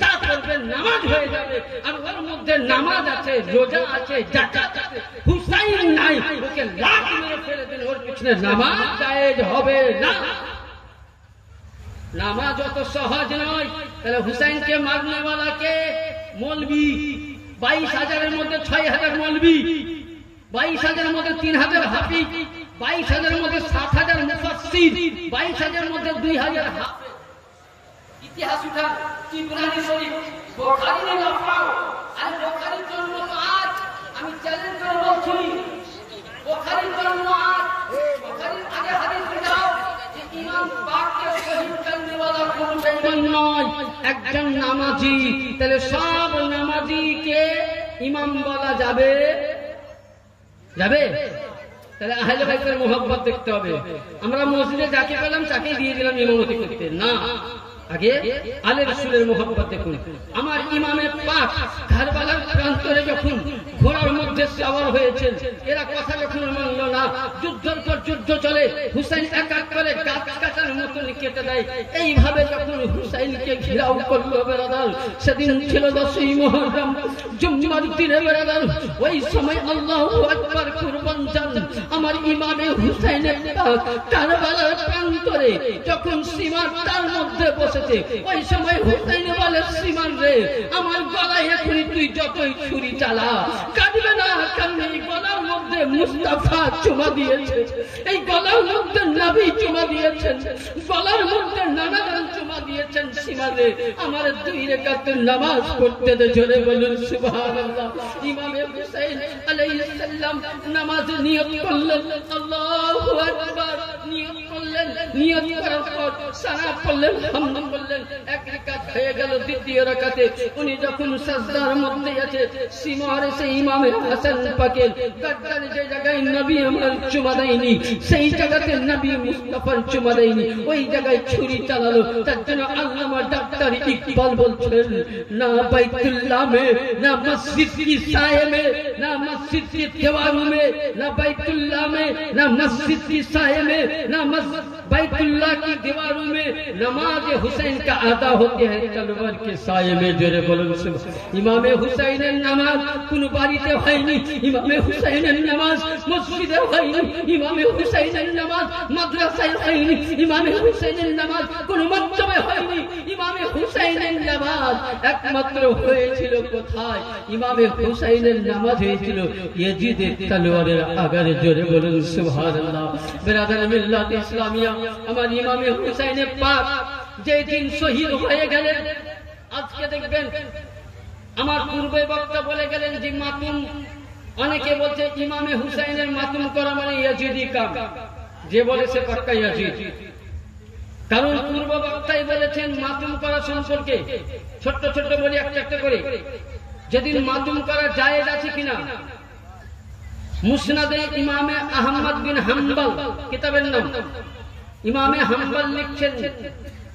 তা করবেন নামাজ হয়ে যাবে। আর ওর মধ্যে নামাজ আছে, রোজা আছে, যাকাত আছে, হুসাইন নাই, ওকে লাত মেরে ফেলে দেন, ওর পেছনে নামাজ জায়েজ হবে না। নামাজ অত সহজ নয়। তাহলে হুসাইনকে মারনে वाला কে? মৌলবি। 22,000-এর মধ্যে 6,000 মৌলবি, 22,000-এর মধ্যে 3,000 হাফিজ, 22,000-এর মধ্যে 7,000 মুফাসসির, 22,000-এর মধ্যে 2,000 হাফেজ। ইতিহাস উঠা তিবরানি শরীফ, বুখারী না পাও। আর বুখারীর জন্য আজ আমি চ্যালেঞ্জ করে বলছি, বুখারীর জন্য আজ বুখারীর আগে হাদিস দাও যে ইমাম একজন নামাজি, তাহলে সব নামাজিকে ইমাম বলা যাবে? যাবে? তাহলে আহলে বাইতের মোহাব্বত দেখতে হবে। আমরা মসজিদে যাকে পেলাম তাকে দিয়ে দিলাম ইমামতি করতে, না, আগে আলে রাসূলের মোহাব্বত দেখুন। আমার ইমামে পাক কারবালার প্রান্তরে যখন ঘোড়ার মধ্যে সওয়ার হয়েছেন, এরা কথা যখন মানল না, যুদ্ধের পর যুদ্ধ চলে, হুসাইন এক এক করে গাছ কাটার মতন কেটে দেয়। এইভাবে যখন হুসাইনকে ঘেরাও করলো বেরাদার, সেদিন ছিল 10ই মুহররম, জুম্মার দিনে বেরাদার। ওই সময় আল্লাহু আকবার কুরবান জান আমার ইমামে হুসাইনের পাক কারবালার প্রান্তরে যখন সীমার তার মধ্যে বসেছে, ওই সময় হুসাইন বলে, সীমান রে, আমার গলায় এখনই তুই যতই ছুরি চালা কাটবে না, কারণ এই গলার মধ্যে মুস্তাফা চুমা দিয়েছে, এই গলার মধ্যে নবী চুমা দিয়েছেন, গলার মধ্যে নানাদান চুমা দিয়েছেন। সীমান রে, আমার 2 রাকাতের নামাজ পড়তে দে, জোরে বলুন সুবহানাল্লাহ। ইমামে হুসাইন আলাইহিস সালাম নামাজ নিয়ত করলেন, আল্লাহু আকবার নিয়ত করলেন, নিয়ত করার পর সানা পড়লেন, হামদ বললেন, 1 রাকাত হয়ে গেল। দ্বিতীয় রাকাতে উনি যখন সাজদার মধ্যে আছে, সীমার এসে ইমামে হাসান পাকের গাদ্দার যে জায়গায় নবী আমার চুমা দেয়নি, সেই জায়গাতে নবী মুস্তাফার চুমা দেয়নি, ওই জায়গায় ছুরি চালালো। তার জন্য আল্লামা ডাক্তার ইকবাল বলছেন, না বাইতুল্লাহ মে, না মসজিদ কি साये में, ना मस्जिद की दीवारों में, ना बैतुल्लाह में, ना मस्जिद की साये में, ना बैतुल्लाह की दीवारों में नमाज हुसैन का अदा होते हैं तलवार के साये में। जोरे बोलो इमाम हुसैনের নামাজ কোন বাড়িতে হয়নি, ইমাম হুসাইনের নামাজ মসজিদে হয়নি, ইমাম হুসাইনের নামাজ মাদ্রাসায় হয়নি, ইমাম হুসাইনের নামাজ কোন মক্তবে হয়নি, ইমাম হুসাইনের নামাজ একমাত্র হয়েছিল কোথায়? ইমাম হুসাইনের নামাজ হয়েছিল ইয়াজিদের তলোয়ারের আগারে। জোরে বলুন সুবহানাল্লাহ। বিরাদর মিল্লাত ইসলামিয়া, আমার ইমাম হুসাইন পাক যে দিন শহীদ হয়ে গেলেন, আজকে দেখবেন আমার পূর্বে বক্তা বলে গেলেন যে মাতুম, অনেকে বলছে ইমামে হুসাইনের মাতুম করা মানে ইয়াজিদি কাম, যে বলে সে পাক্কা ইয়াজিদ। কারণ পূর্ব বক্তাই বলেছেন মাতুম করা সম্পর্কে, ছোট্ট ছোট্ট বলি একটা একটা করে, যেদিন মাতুম করা জায়েজ আছে কিনা। মুসনাদে ইমামে আহমদ বিন হাম্বল কিতাবের নাম, ইমামে হাম্বল লিখছেন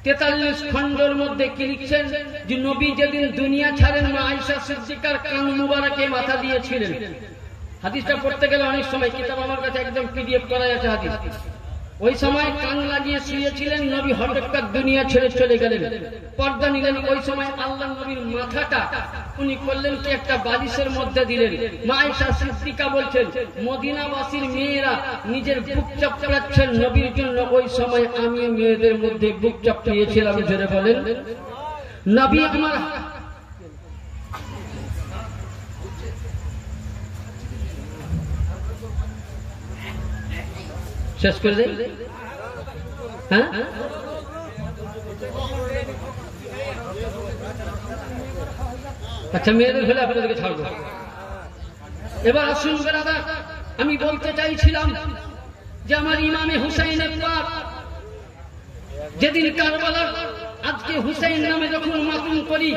43 খণ্ডের মধ্যে কি লিখছেন যে নবী যেদিন দুনিয়া ছাড়েন মা আয়েশা সিদ্দিকার কান মুবারকে মাথা দিয়েছিলেন। হাদিসটা পড়তে গেলে অনেক সময়, কিতাব আমার কাছে একদম পিডিএফ করা আছে হাদিস। ওই সময় কান লাগিয়ে শুয়েছিলেন, নবী হঠাৎ দুনিয়া ছেড়ে চলে গেলেন, পর্দা নিলেন। ওই সময় আল্লাহ নবীর মাথাটা উনি করলেন কি একটা বালিশের মধ্যে দিলেন। মা আয়েশা সিদ্দিকা বলছেন মদিনাবাসীর মেয়েরা নিজের বুক চাপড়াচ্ছেন নবীর জন্য, ওই সময় আমি মেয়েদের মধ্যে বুক চাপড়িয়েছিলাম। জোরে বলেন নবী আমার শেষ করে দেয়। হ্যাঁ, আচ্ছা মেয়েদের হলে আপনাদেরকে ছাড়বো। এবার আসুন বেরাদা, আমি বলতে চাইছিলাম যে আমার ইমামে হুসাইনের পাক যেদিন কারবালার, আজকে হুসাইন নামে যখন মাতুম করি,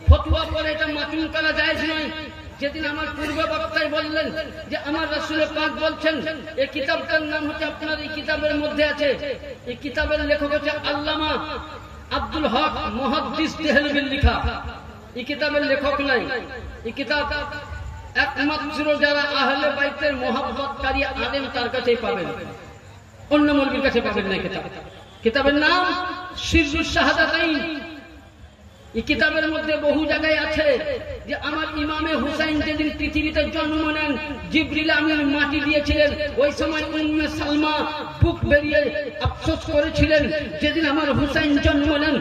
ফতোয়া পরে এটা মাতুম করা জায়েজ নয়। যেদিন আমার পূর্ব বক্তায় বললেন যে আমার রাসূল পাক বলছেন, এই কিতাবটার নাম হচ্ছে, আপনার এই কিতাবের মধ্যে আছে, এই কিতাবের লেখক হচ্ছে আল্লামা আব্দুল হক মুহাদ্দিস দেহলভির লেখা। এই কিতাবের লেখক নাই, এই কিতাব একমাত্র যারা আহলে বাইতের মুহাব্বতকারী আলেম তার কাছেই পাবেন, অন্য মৌলবীর কাছে পাবেন না। কিতাবের নাম সিররুশ শাহাদাতাইন। এই কিতাবের মধ্যে বহু জায়গায় আছে যে আমার ইমামে হুসাইন যেদিন পৃথিবীতে জন্ম নেন, জিবরিল আমিন মাটি দিয়েছিলেন। ওই সময় উম্মে সালমা বুক বেরিয়ে আফসোস করেছিলেন, যেদিন আমার হুসাইন জন্ম নেন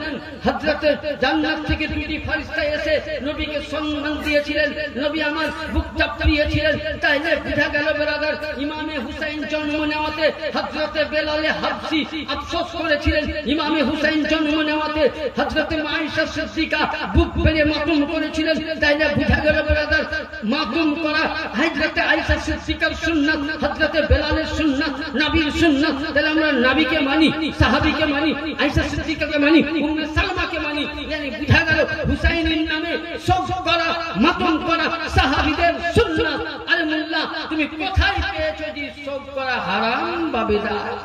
হযরতে জান্নাত থেকে 2টি ফেরেশতা এসে নবীকে সম্মান দিয়েছিলেন, নবী আমার বুক চাপড়িয়েছিলেন। তাইলে বুঝা গেল ব্রাদার, ইমামে হুসাইন জন্ম নেওয়াতে হযরতে বেলালে হাবশি আফসোস করেছিলেন, ইমামে হুসাইন জন্ম নেওয়াতে হযরতে মা আয়েশা সিদ্দিকা বুক বেরিয়ে মাতুম করেছিলেন। তাইলে বুঝা গেল ব্রাদার, মাতুম করা হযরতে আয়েশা সিদ্দিকার সুন্নাত, হযরতে বেলালের সুন্নাত, নবীর সুন্নাত। তাহলে আমরা নবীকে মানি, সাহাবীকে মানি, আয়েশা সিদ্দিকাকে মানি, উম্মে সালমাকে মানি। মানে yani বুঝা গেল হুসাইনের নামে শোক করা মাতম করা সাহাবীদের সুন্নাত। আরে মোল্লা তুমি কোথায় পেয়েছো যে শোক করা হারাম বা বেদাত?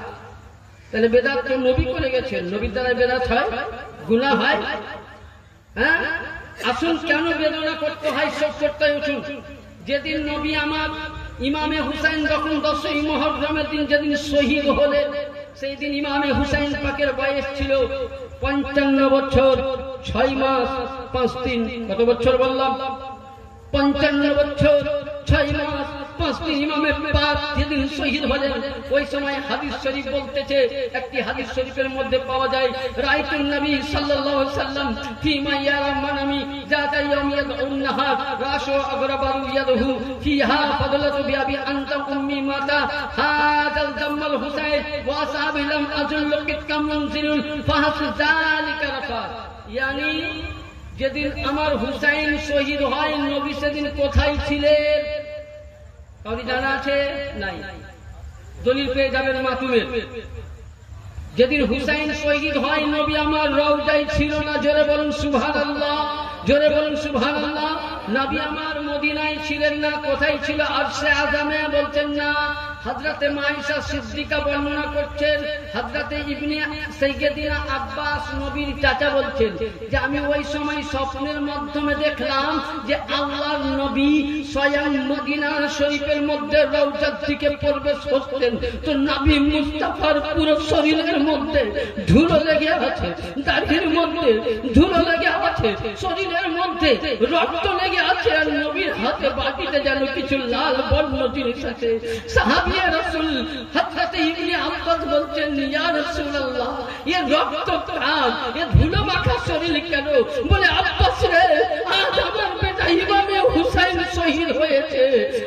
তাহলে বেদাত তো নবী করে গেছেন, নবীর দ্বারা বেদাত হয়, গুনাহ হয়। হ্যাঁ, আসুন কেন বেদনা করতে হয়, শোক করতে হয়? উঠুন, যেদিন নবী আমার ইমামে হুসাইন যখন 10ই মুহররমের দিন যেদিন শহীদ হলেন, সেই দিন ইমামে হুসাইন পাকের বয়স ছিল 55 বছর 6 মাস 5 দিন। কত বছর বললাম? 55 বছর 6 মাস 5 দিন ইমামে পাক যেদিন শহীদ হলেন, ওই সময় হাদিস শরীফ বলতেছে, একটি হাদিস শরীফের মধ্যে পাওয়া যায়, রাইতুন নবী সাল্লাল্লাহু আলাইহি ওয়াসাল্লাম ফিমা ইয়ারা মানামি জাতা ইয়াউমি ইয়াদউন নাহার রাশু আগরাবারু ইয়াদহু ফিহা ফাদলাতু বিআবি আনতা উম্মি মাতা হাদাল জামাল হুসাইন ওয়া আসহাবি লাম আজুল্লু কিতকাম মুনজিরুন ফাহাস যালিকা রাফা। yani যেদিন আমার হুসাইন শহীদ হয়, নবী সেদিন কোথায় ছিলেন? কাউরি জানা আছে? নাই। দলিল পেয়ে যাবেন মাতুমের। যেদিন হুসাইন শহীদ হয়, নবী আমার রওজায় ছিল না। জোরে বলুন সুবহানাল্লাহ, জোরে বলুন সুবহানাল্লাহ। নবী আমার মদিনায় ছিলেন না। কোথায় ছিল? আরশে আযমে। বলছেন না, হযরতে মাইশা সিদ্দিকা বর্ণনা করছেন, হযরতে ইবনে সাইয়্যিদিনা আব্বাস নবীর চাচা বলছেন যে আমি ওই সময় স্বপ্নের মাধ্যমে দেখলাম যে আল্লাহর নবী স্বয়ং মদিনা শরীফের মধ্যে রওজার দিকে প্রবেশ করতেন। তো নবী মুস্তাফার পুরো শরীরের মধ্যে ধুলো লেগে আছে, দাড়ির মধ্যে ধুলো লেগে আছে, শরীরের মধ্যে রক্ত লেগে আছে, আর নবীর হাতে বাটিতে যেন কিছু লাল বর্ণ জিনিস আছে। সাহাবীয়ে রাসূল হযরত ইবনে আব্বাস বলছেন, ইয়া রাসূলুল্লাহ, এই রক্ত কার? এই ধুলো মাখা শরীর কেন? বলে, আব্বাস রে, আজ আমার বেটা ইমামে হুসাইন শহীদ হয়েছে,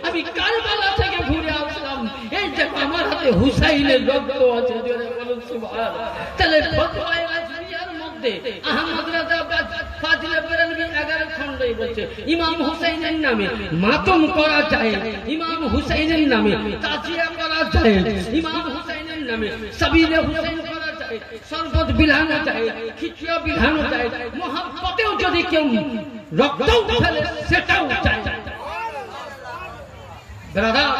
আমি কারবালা থেকে ঘুরে আসলাম, এই যে আমার হাতে হুসাইনের রক্ত আছে। জোরে বলুন সুবহানাল্লাহ। তাহলে ফতোয়ায়ে রাজবিয়ার মধ্যে আহমদ রাজা ফাজিলে বেরেলভী 11 খণ্ডই বলছে ইমাম হুসাইনের নামে মাতম করা যায়, ইমাম হুসাইনের নামে তাজিয়া করা যায়, ইমাম হুসাইনের নামে সাবিলে হুসাইন করা যায়, শরবত বিলানো যায়, খিচুড়ি বিলানো যায়, মুহাব্বতেও যদি কেউ রক্ত ফেলে সেটাও যায়। ব্রাদার,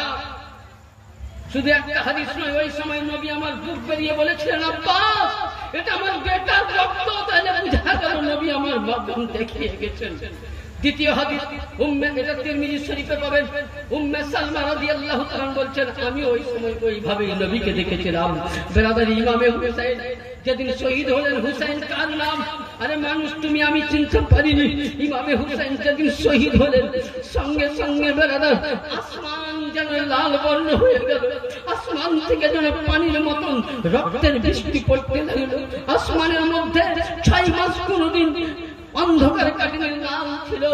শুধু একটা হাদিস নয়, ওই সময় নবী আমার বুক বেরিয়ে বলেছিলেন, আব্বাস, এটা আমার বেটার রক্ত। তাহলে বুঝা গেল নবী আমার মাধ্যম দেখিয়ে গেছেন। দ্বিতীয় হাদিস, এটা তিরমিজি শরীফে পাবেন, উম্মে সালমা রাদিয়াল্লাহু তাআলা বলছেন, আমি ওই সময় ওইভাবেই নবীকে দেখেছিলাম। ব্রাদার, ইমামে হুসাইন যেদিন শহীদ হলেন, হুসাইন কার নাম? আরে মানুষ তুমি আমি চিনতে পারিনি। ইমামে হুসাইন যেদিন শহীদ হলেন, সঙ্গে সঙ্গে ব্রাদার আসমান যেন লাল বর্ণ হয়ে গেল, আসমান থেকে যেন পানির মতন রক্তের বৃষ্টি পড়তে লাগলো। আসমানের মধ্যে 6 মাস কোনদিন অন্ধকার কাটিয়ে লাল ছিল।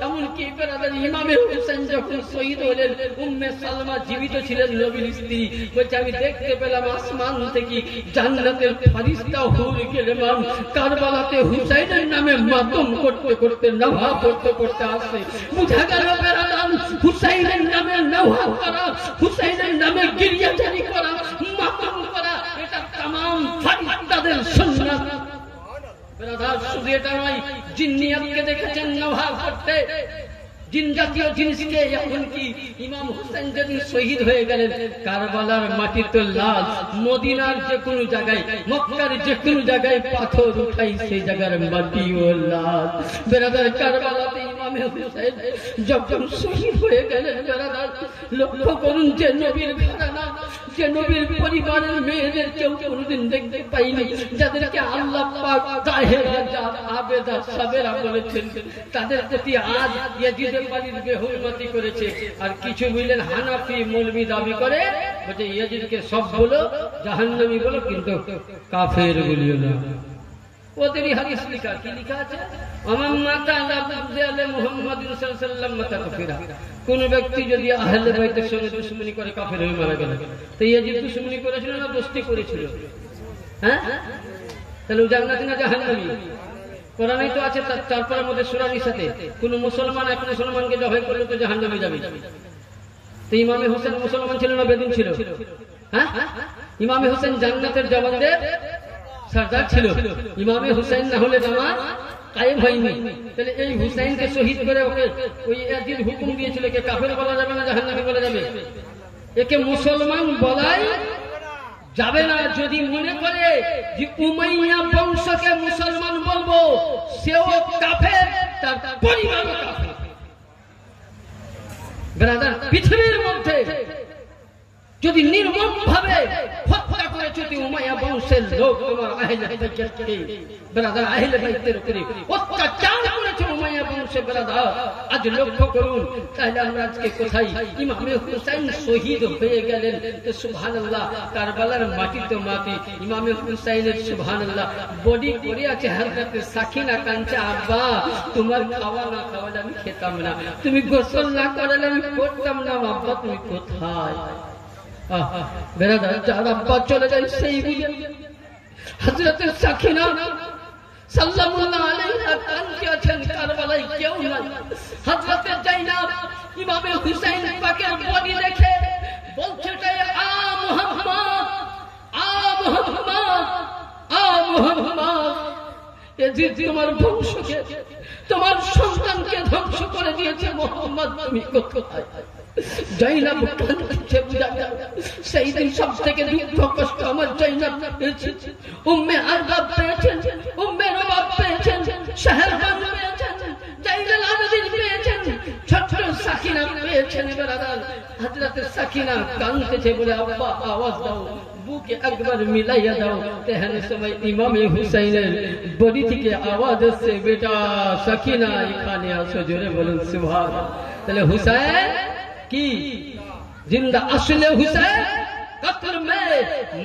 এমনকি ব্রাদার ইমামে হুসাইন যখন শহীদ হলেন, উম্মে সালমা জীবিত ছিলেন, নবীর স্ত্রী, বলছে আমি দেখতে পেলাম আসমান থেকে জান্নাতের ফেরেশতা হুর গেলেমান কারবালাতে হুসাইনের নামে মাতম করতে করতে নওহা করতে করতে আসে। বুঝা গেল ব্রাদার, হুসাইনের নামে নওহা করা, হুসাইনের নামে গিরিয়াজারি করা, মাতম করা, এটা तमाम ফেরেশতাদের সুন্নাত। শুধু এটা নয়, জিন্নিয়াতকে দেখেছেন নওহা করতে, জিন জাতীয় জিনিসকে। এমনকি ইমাম হুসাইন যেদিন শহীদ হয়ে গেলেন, কারবালার মাটি তো লাল, মদিনার যে কোনো জায়গায়, মক্কার যে কোনো জায়গায় পাথর উঠাই, সেই জায়গার মাটিও লাল। বেরাদার, কারবালাতে ইমামে হুসাইন যখন শহীদ হয়ে গেলেন, বেরাদার লক্ষ্য করুন যে নবীর ঘরানা, যে নবীর পরিবারের মেয়েদের কেউ কোনদিন দেখতে পাইনি, যাদেরকে আল্লাহ পাক তাহেরা, আবেদা, সাবেরা বলেছেন, তাদের প্রতি আজ ইয়াজিদ বাড়ির বেহুরমতি করেছে। আর কিছু বুঝলেন হানাফি মৌলবি দাবি করে, বলছে ইয়াজিদকে সব বলো, জাহান্নামী বলো, কিন্তু কাফের বলিও না। ওদেরই হাদিস লেখা, কি লেখা আছে? আমান মাতা লা বুযআলে মুহাম্মাদিন সাল্লাল্লাহু আলাইহি ওয়াসাল্লাম মাতা কাফিরা। কোন ব্যক্তি যদি আহলে বাইতের সঙ্গে দুশমনি করে কাফের হয়ে মারা গেল, তো ইয়াজিদ দুশমনি করেছিল না দোস্তি করেছিল? হ্যাঁ, তাহলে জান্নাতি না জাহান্নামী? কোরআনে তো আছে, তারপরে আমাদের সূরা নিসাতে কোন মুসলমান এক মুসলমানকে জবাই করলে তো জাহান্নামে যাবে। তো ইমামে হোসেন মুসলমান ছিল না বেদিন ছিল? হ্যাঁ, ইমামে হোসেন জান্নাতের জবাবদের সরদার ছিল, ইমামে হুসাইন না হলে নামাজ কায়েম হয়নি। তাহলে এই হুসাইনকে শহীদ করে ওকে ওই ইয়াজিদ হুকুম দিয়েছিল যে কাফের বলা যাবে না, জাহান্নামী বলা যাবে, একে মুসলমান বলাই যাবে না। যদি মনে করে যে উমাইয়া বংশকে মুসলমান বলবো, সেও কাফের, তার পরিবারও কাফের। ব্রাদার, পৃথিবীর মধ্যে যদি নির্মম ভাবে হত্যা করেছে উমাইয়া বংশের লোক, তোমার আহলে বাইতকে, ব্রাদার, আহলে বাইতের উপরে অত্যাচার করেছে উমাইয়া বংশে, ব্রাদার, আজ লক্ষ্য করুন। তাহলে আমরা আজকে কোথায়? ইমামে হুসাইন শহীদ হয়ে গেলেন, তো সুবহানাল্লাহ, কারবালার মাটি তো মাটি, ইমামে হুসাইনের সুবহানাল্লাহ বডি পড়ে আছে। হযরত সাকিনা কাঁদছে, আব্বা তোমার খাওয়া না খাওয়ালে আমি খেতাম না, তুমি গোসল না করালে আমি করতাম না, আব্বা তুমি কোথায়? বেরাদার, যার আব্বা চলে যায় সেই বুঝে হযরত সাকিনা সাল্লাল্লাহু আলাইহা কাঁদতে আছেন, কারবালায় কেউ নাই। হযরত জাইনাব ইমামে হুসাইন পাকের বডি দেখে বলছে, আ মুহাম্মদ, আ মুহাম্মদ, আ মুহাম্মদ, ইয়াজিদ তোমার বংশকে, তোমার সন্তানকে ধ্বংস করে দিয়েছে, মুহাম্মদ তুমি কোথায়? জাইনাব কাঁদছে, বুঝা গেল সেই দিন সব থেকে দুঃখ কষ্ট আমার জাইনাব পেয়েছে। উম্মে আরবাব পেয়েছেন, উম্মে রবাব পেয়েছেন, শাহরবান পেয়েছেন, জাইনাল আবেদিন পেয়েছেন, ছোট সাকিনা পেয়েছেন। ব্রাদার, হযরত সাকিনা কাঁদতেছে, বলে আব্বা আওয়াজ দাও, বুকে একবার মিলাইয়া দাও। তেহন সময় ইমামে হুসাইনের বডি থেকে আওয়াজ আসছে, বেটা সাকিনা এখানে আসো, জোরে বলুন সুবহানাল্লাহ। তাহলে হুসাইন की जिंदा, असले हुसैन कत्ल में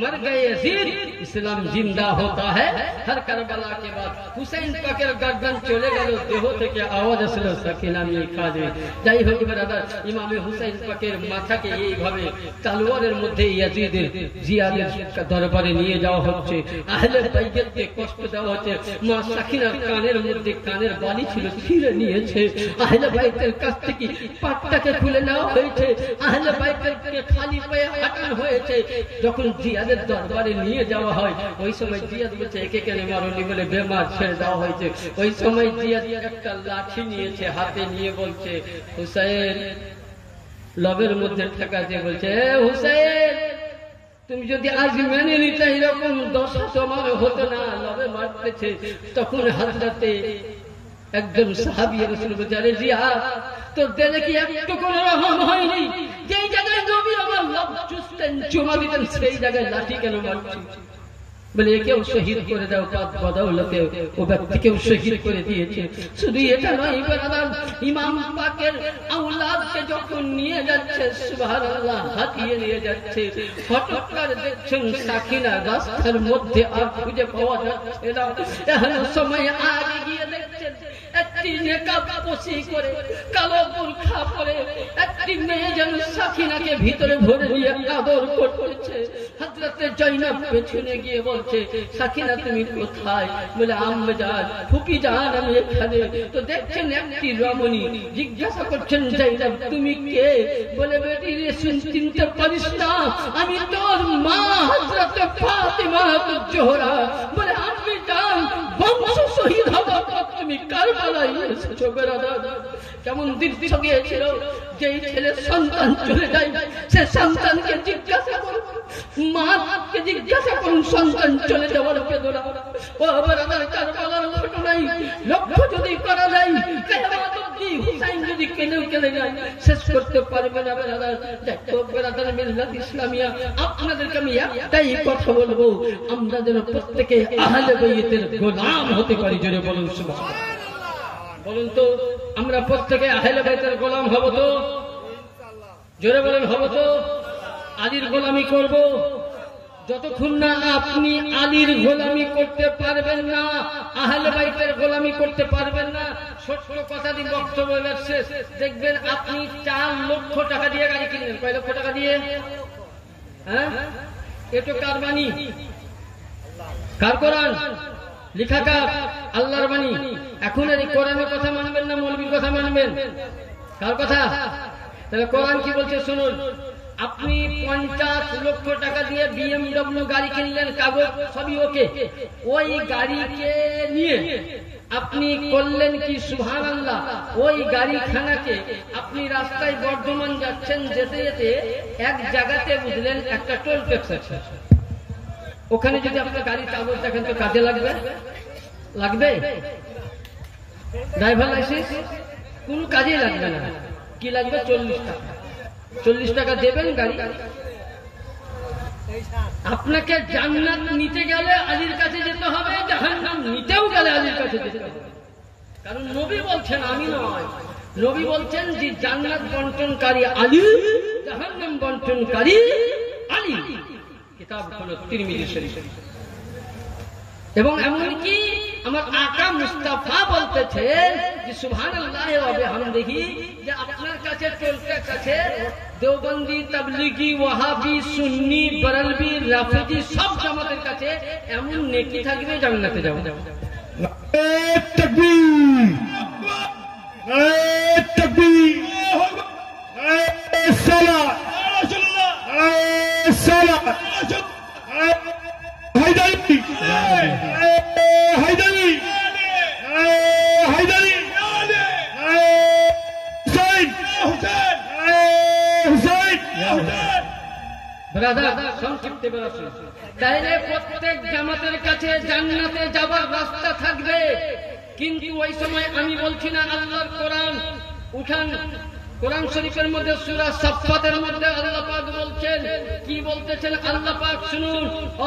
मर गए यजीद, इस्लाम जिंदा होता है हर करबला के बाद। হুসাইন পাকের গর্দন চলে গেল, দেহ থেকে আওয়াজ আসলো, সাকিনা নিয়ে কাজে। যাই হোক ব্রাদার, ইমামে হুসাইন পাকের মাথাকে এইভাবে তলোয়ারের মধ্যে ইয়াজিদের জিয়াদের দরবারে নিয়ে যাওয়া হচ্ছে, আহলে বাইতকে কষ্ট দেওয়া হচ্ছে। মা সাকিনার কানের মধ্যে কানের বালি ছিল, ছিঁড়ে নিয়েছে। আহলে বাইতের কাছ থেকে পাটটাকে খুলে নেওয়া হয়েছে, আহলে বাইতকে খালি পায়ে হাঁটানো হয়েছে। যখন জিয়াদের দরবারে নিয়ে যাওয়া হয়, ওই সময় জিয়াদ বলছে, একে কেন মারনি বলে বেমার ছেড়ে দেওয়া হয়েছে। ওই সময় জিয়াদ একটা লাঠি নিয়েছে, হাতে নিয়ে বলছে, হুসাইন, লবের মধ্যে ঠেকা দিয়ে বলছে, হুসাইন তুমি যদি আজ মেনে নিতে, এরকম দশা তোমার হতো না। লবে মারতেছে, তখন হযরতে একজন সাহাবী রাসূল বলছে, আরে জিয়াদ, তোর দেলে কি একটু কোনো রহম হয়নি? যেই জায়গায় নবী আমার লব চুষতেন, চুমা দিতেন, সেই জায়গায় লাঠি কেন মারছিস? বলে একেও শহীদ করে দাও, পাক বদৌলতে ও ব্যক্তিকেও শহীদ করে দিয়েছে। শুধু এটা নয় ব্রাদার, ইমাম পাকের আওলাদকে যখন নিয়ে যাচ্ছে, সুবহানাল্লাহ, হাতিয়ে নিয়ে যাচ্ছে, হঠাৎ করে দেখছেন সাকিনা রাস্তার মধ্যে আর খুঁজে পাওয়া যাচ্ছে না। এমন সময় আগে গিয়ে দেখছেন একটি নেকাব পোশি করে, কালো বুরখা পরে একটি মেয়ে যেন সাকিনাকে ভিতরে ভরে নিয়ে আদর করতেছে। হযরত জাইনাব পেছনে গিয়ে বলছে, সাকিনা তুমি কোথায়? বলে আম্মা জান, ফুপি জান, আমি এখানে। তো দেখছেন একটি রমণী, জিজ্ঞাসা করছেন, জাইনাব তুমি কে? বলে বেটি রে, চিনতে পারিস না, আমি তোর মা হযরত ফাতিমা জোহরা। বলে আম্মি জান, বংশ শহীদ হওয়ার পর তুমি কারবালায় এসেছো। ব্রাদার, কেমন দিন গিয়েছিল, যেই ছেলে সন্তান চলে যায়, সে সন্তানকে জিজ্ঞাসা করুন, মাকে জিজ্ঞাসা করুন সন্তান চলে যাওয়ার বেদনা। ও ব্রাদার, কারবালার ঘটনায় লক্ষ্য যদি করা যায়, কিয়ামত অবধি হুসাইন যদি কেঁদে যায়, শেষ করতে পারবে না ব্রাদার। দেখো ব্রাদার, মিল্লাত ইসলামিয়া, আপনাদেরকে আমি একটাই কথা বলবো, আমরা যেন প্রত্যেকে আহলে বাইতের গোলাম হতে পারি। জোরে বলুন সুবহানাল্লাহ। বলুন তো, আমরা প্রত্যেকে আহলে বাইতের গোলাম হব তো? জোরে বলেন, হব তো? আলীর গোলামি করব। যতক্ষণ না আপনি আলীর গোলামি করতে পারবেন না, আহলে বাইতের গোলামি করতে পারবেন না। ছোট্ট কথা দিয়ে বক্তব্য শেষ। দেখবেন আপনি 4 লক্ষ টাকা দিয়ে গাড়ি কিনলেন। কয় লক্ষ টাকা দিয়ে? হ্যাঁ, এটা কার বাণী? কার কোরআন? লিখা কার? আল্লাহর বাণী। এখন এই কোরআনের কথা মানবেন না মৌলবীর কথা মানবেন? কার কথা? তাহলে কোরআন কি বলছে শুনুন। আপনি 50 লক্ষ টাকা দিয়ে BMW গাড়ি কিনলেন, কাগজ সবই ওকে, ওই গাড়িকে নিয়ে আপনি করলেন কি সুবহানাল্লাহ, ওই গাড়িখানাকে আপনি রাস্তায় বর্ধমান যাচ্ছেন, যেতে যেতে এক জায়গাতে বুঝলেন একটা টোল ট্যাক্স আছে, ওখানে যদি আপনার গাড়ির কাগজ দেখেন তো কাজে লাগবে? লাগবে? ড্রাইভার লাইসেন্স কোন কাজে লাগবে না। কি লাগবে? 40 টাকা। 40 টাকা দেবেন গাড়ি। আপনাকে জান্নাত নিতে গেলে আলীর কাছে যেতে হবে, জাহান্নাম নিতেও গেলে আলীর কাছে যেতে হবে। কারণ নবী বলছেন, আমি নয়, নবী বলছেন যে জান্নাত বন্টনকারী আলী, জাহান্নাম বন্টনকারী আলী। কিতাব হলো তিরমিজি শরীফ। এবং এমনকি আমার আকা মুস্তাফা বলতেছেন যে সুবহানাল্লাহ ওয়া বিহামদিহি, যে আপনার কাছে টোল ট্যাক্স আছে, দেওবন্দি, তাবলিগি, ওয়াহাবি, সুন্নি, বরেলভি, রাফেজি সব জামাতের কাছে এমন নেকি থাকবে জান্নাতে যাও। তাকবীর, তাকবীর, সালাত, সালাত, হায়দারি, হায়দারি, হায়দারি, হুসাইন, হুসাইন, ব্রাদার সংক্ষিপ্তে বলছি, তাইলে প্রত্যেক জামাতের কাছে জান্নাতে যাবার রাস্তা থাকবে। কিন্তু ওই সময় আমি বলছি না, আল্লাহর কোরআন উঠান, কোরআন শরীফের মধ্যে সূরা সাফফাতের মধ্যে আল্লাহ পাক বলছেন, কি বলতেছেন আল্লাহ পাক শুনুন,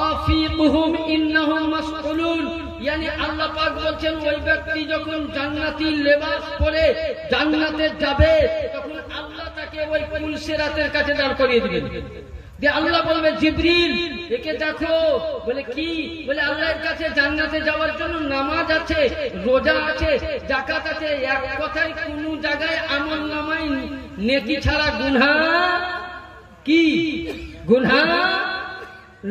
আফিকুহুম ইন্নাহুম মাসউলুন, yani আল্লাহ পাক বলছেন ওই ব্যক্তি যখন জান্নাতি লেবাস পরে জান্নাতে যাবে, তখন আল্লাহ তাকে ওই পুলসিরাতের কাছে দাঁড় করিয়ে দিবেন। যে আল্লাহ বলবে, জিবরিল একে দেখো। বলে কি? বলে আল্লাহর কাছে জান্নাতে যাওয়ার জন্য নামাজ আছে, রোজা আছে, যাকাত আছে, এক কথায় কোন জায়গায় আমল নামায় নেকি ছাড়া গুনাহ কি? গুনাহ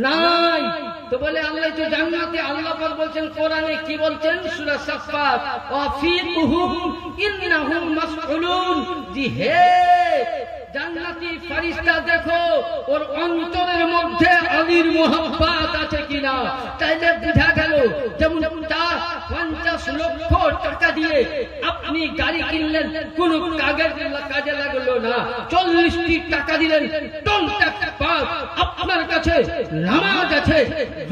নাই। তো বলে আল্লাহ তো জান্নাতে, আল্লাহ পাক বলছেন কোরআনে, কি বলছেন? সূরা সাফফাত, ওয়াফিকুহুম ইন্নাহুম মাসউলুন, জি হে জান্নাতি ফেরেশতা দেখো ওর অন্তরের মধ্যে আলীর মোহাব্বত আছে কিনা। তাইলে বুঝা গেল, যেমন 50 লক্ষ টাকা দিয়ে আপনি গাড়ি কিনলেন, কোন কাজে লাগলো না, 40টি টাকা দিলেন, টোল ট্যাক্স পাস, আপনার কাছে নামাজ আছে,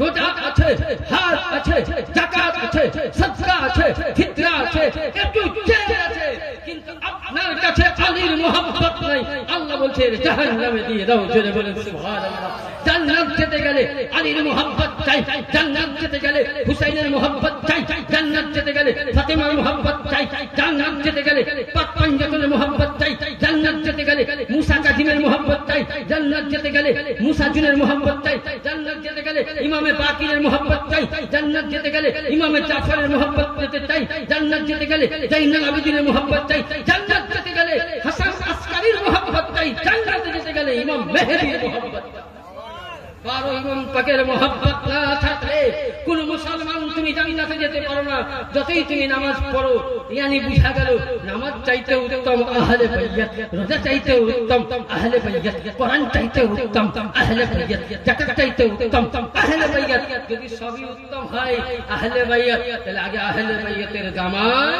রোজা আছে, হজ আছে, যাকাত আছে, সাদকা আছে, ফিতরা আছে, একটু জেদ আছে, কিন্তু আপনার কাছে আলীর মোহাব্বত নাই। আল্লাহ বলছে জাহান্নামে দিয়ে দাও। জোরে বলেন সুবহানাল্লাহ। জান্নাত যেতে গেলে আলীর মোহাব্বত চাই, জান্নাত যেতে গেলে হুসাইনের মোহাব্বত চাই, জান্নাত যেতে গেলে ফাতেমার মোহাব্বত চাই, জান্নাত যেতে গেলে পাক পাঞ্জাতনের মোহাব্বত চাই, জান্নাত যেতে গেলে মুসা কাজিমের মোহাব্বত চাই, জান্নাত যেতে গেলে মুসা জুনের মোহাব্বত চাই, জান্নাত যেতে গেলে ইমামে বাকিরের মোহাব্বত চাই, জান্নাত যেতে গেলে ইমামে জাফরের মোহাব্বত পেতে চাই, জান্নাত যেতে গেলে জাইনুল আবেদিনের মোহাব্বত চাই, জান্নাত যেতে গেলে হাসান আসকারীর মোহাব্বত চাই, জান্নাতে যেতে গেলে ইমাম মেহেদীর মোহাব্বত। বারো ইমাম পাকের মোহাব্বত না থাকলে কোন মুসলমান তুমি জান্নাতে যেতে পারো না। যতই তুমি নামাজ পড়ো, ইয়ানি বুঝা গেল নামাজ চাইতে উত্তম আহলে বাইত, রোজা চাইতে উত্তম আহলে বাইত, কোরআন চাইতে উত্তম আহলে বাইত, যাকাত চাইতে উত্তম আহলে বাইত। যদি সবই উত্তম হয় আহলে বাইত, তাহলে আগে আহলে বাইতের জামান।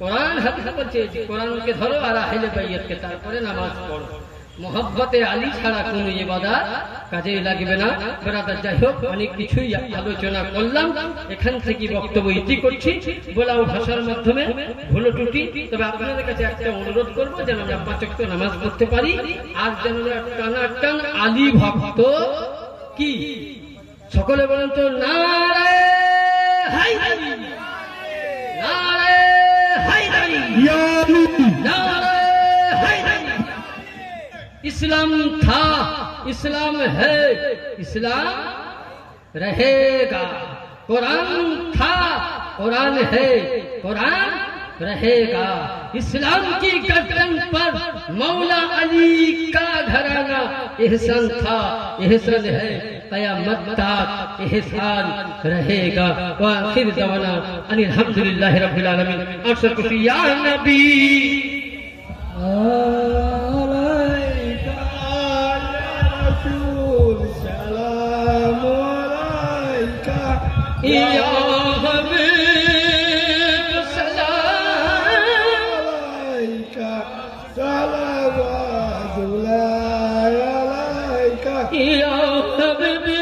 কোরআন হাদিস বলছে কোরআনকে ধরো আর আহলে বাইতকে, তারপরে নামাজ পড়ো। মোহাব্বতে আলী ছাড়া কোন ইবাদত কাজে লাগবে না। ব্রাদার, যাই হোক অনেক কিছুই আলোচনা করলাম, এখান থেকে বক্তব্য ইতি করছি। বলা ও ভাষার মাধ্যমে ভুল ত্রুটি, তবে আপনাদের কাছে একটা অনুরোধ করবো যেন আমরা 5 ওয়াক্ত নামাজ পড়তে পারি, আর যেন টানাটান আলী ভক্ত কি সকলে বলেন তো নারে হায়দারি, নারে হায়দারি, নারে হায়দারি। इस्लाम था, इस्लाम है, इस्लाम रहेगा। कुरान था, कुरान है, कुरान रहेगा। इस्लाम की गर्दन पर मौला अली का घराना एहसान था, एहसान है, क़यामत तक एहसान रहेगा। व आखिर दवाना अनिल हम्दुलिल्लाहि रब्बिल आलमीन। अक्सर कुछ या नबी या हबीब सलाम अलैका सलावतुल्लाह अलैका या हबीबी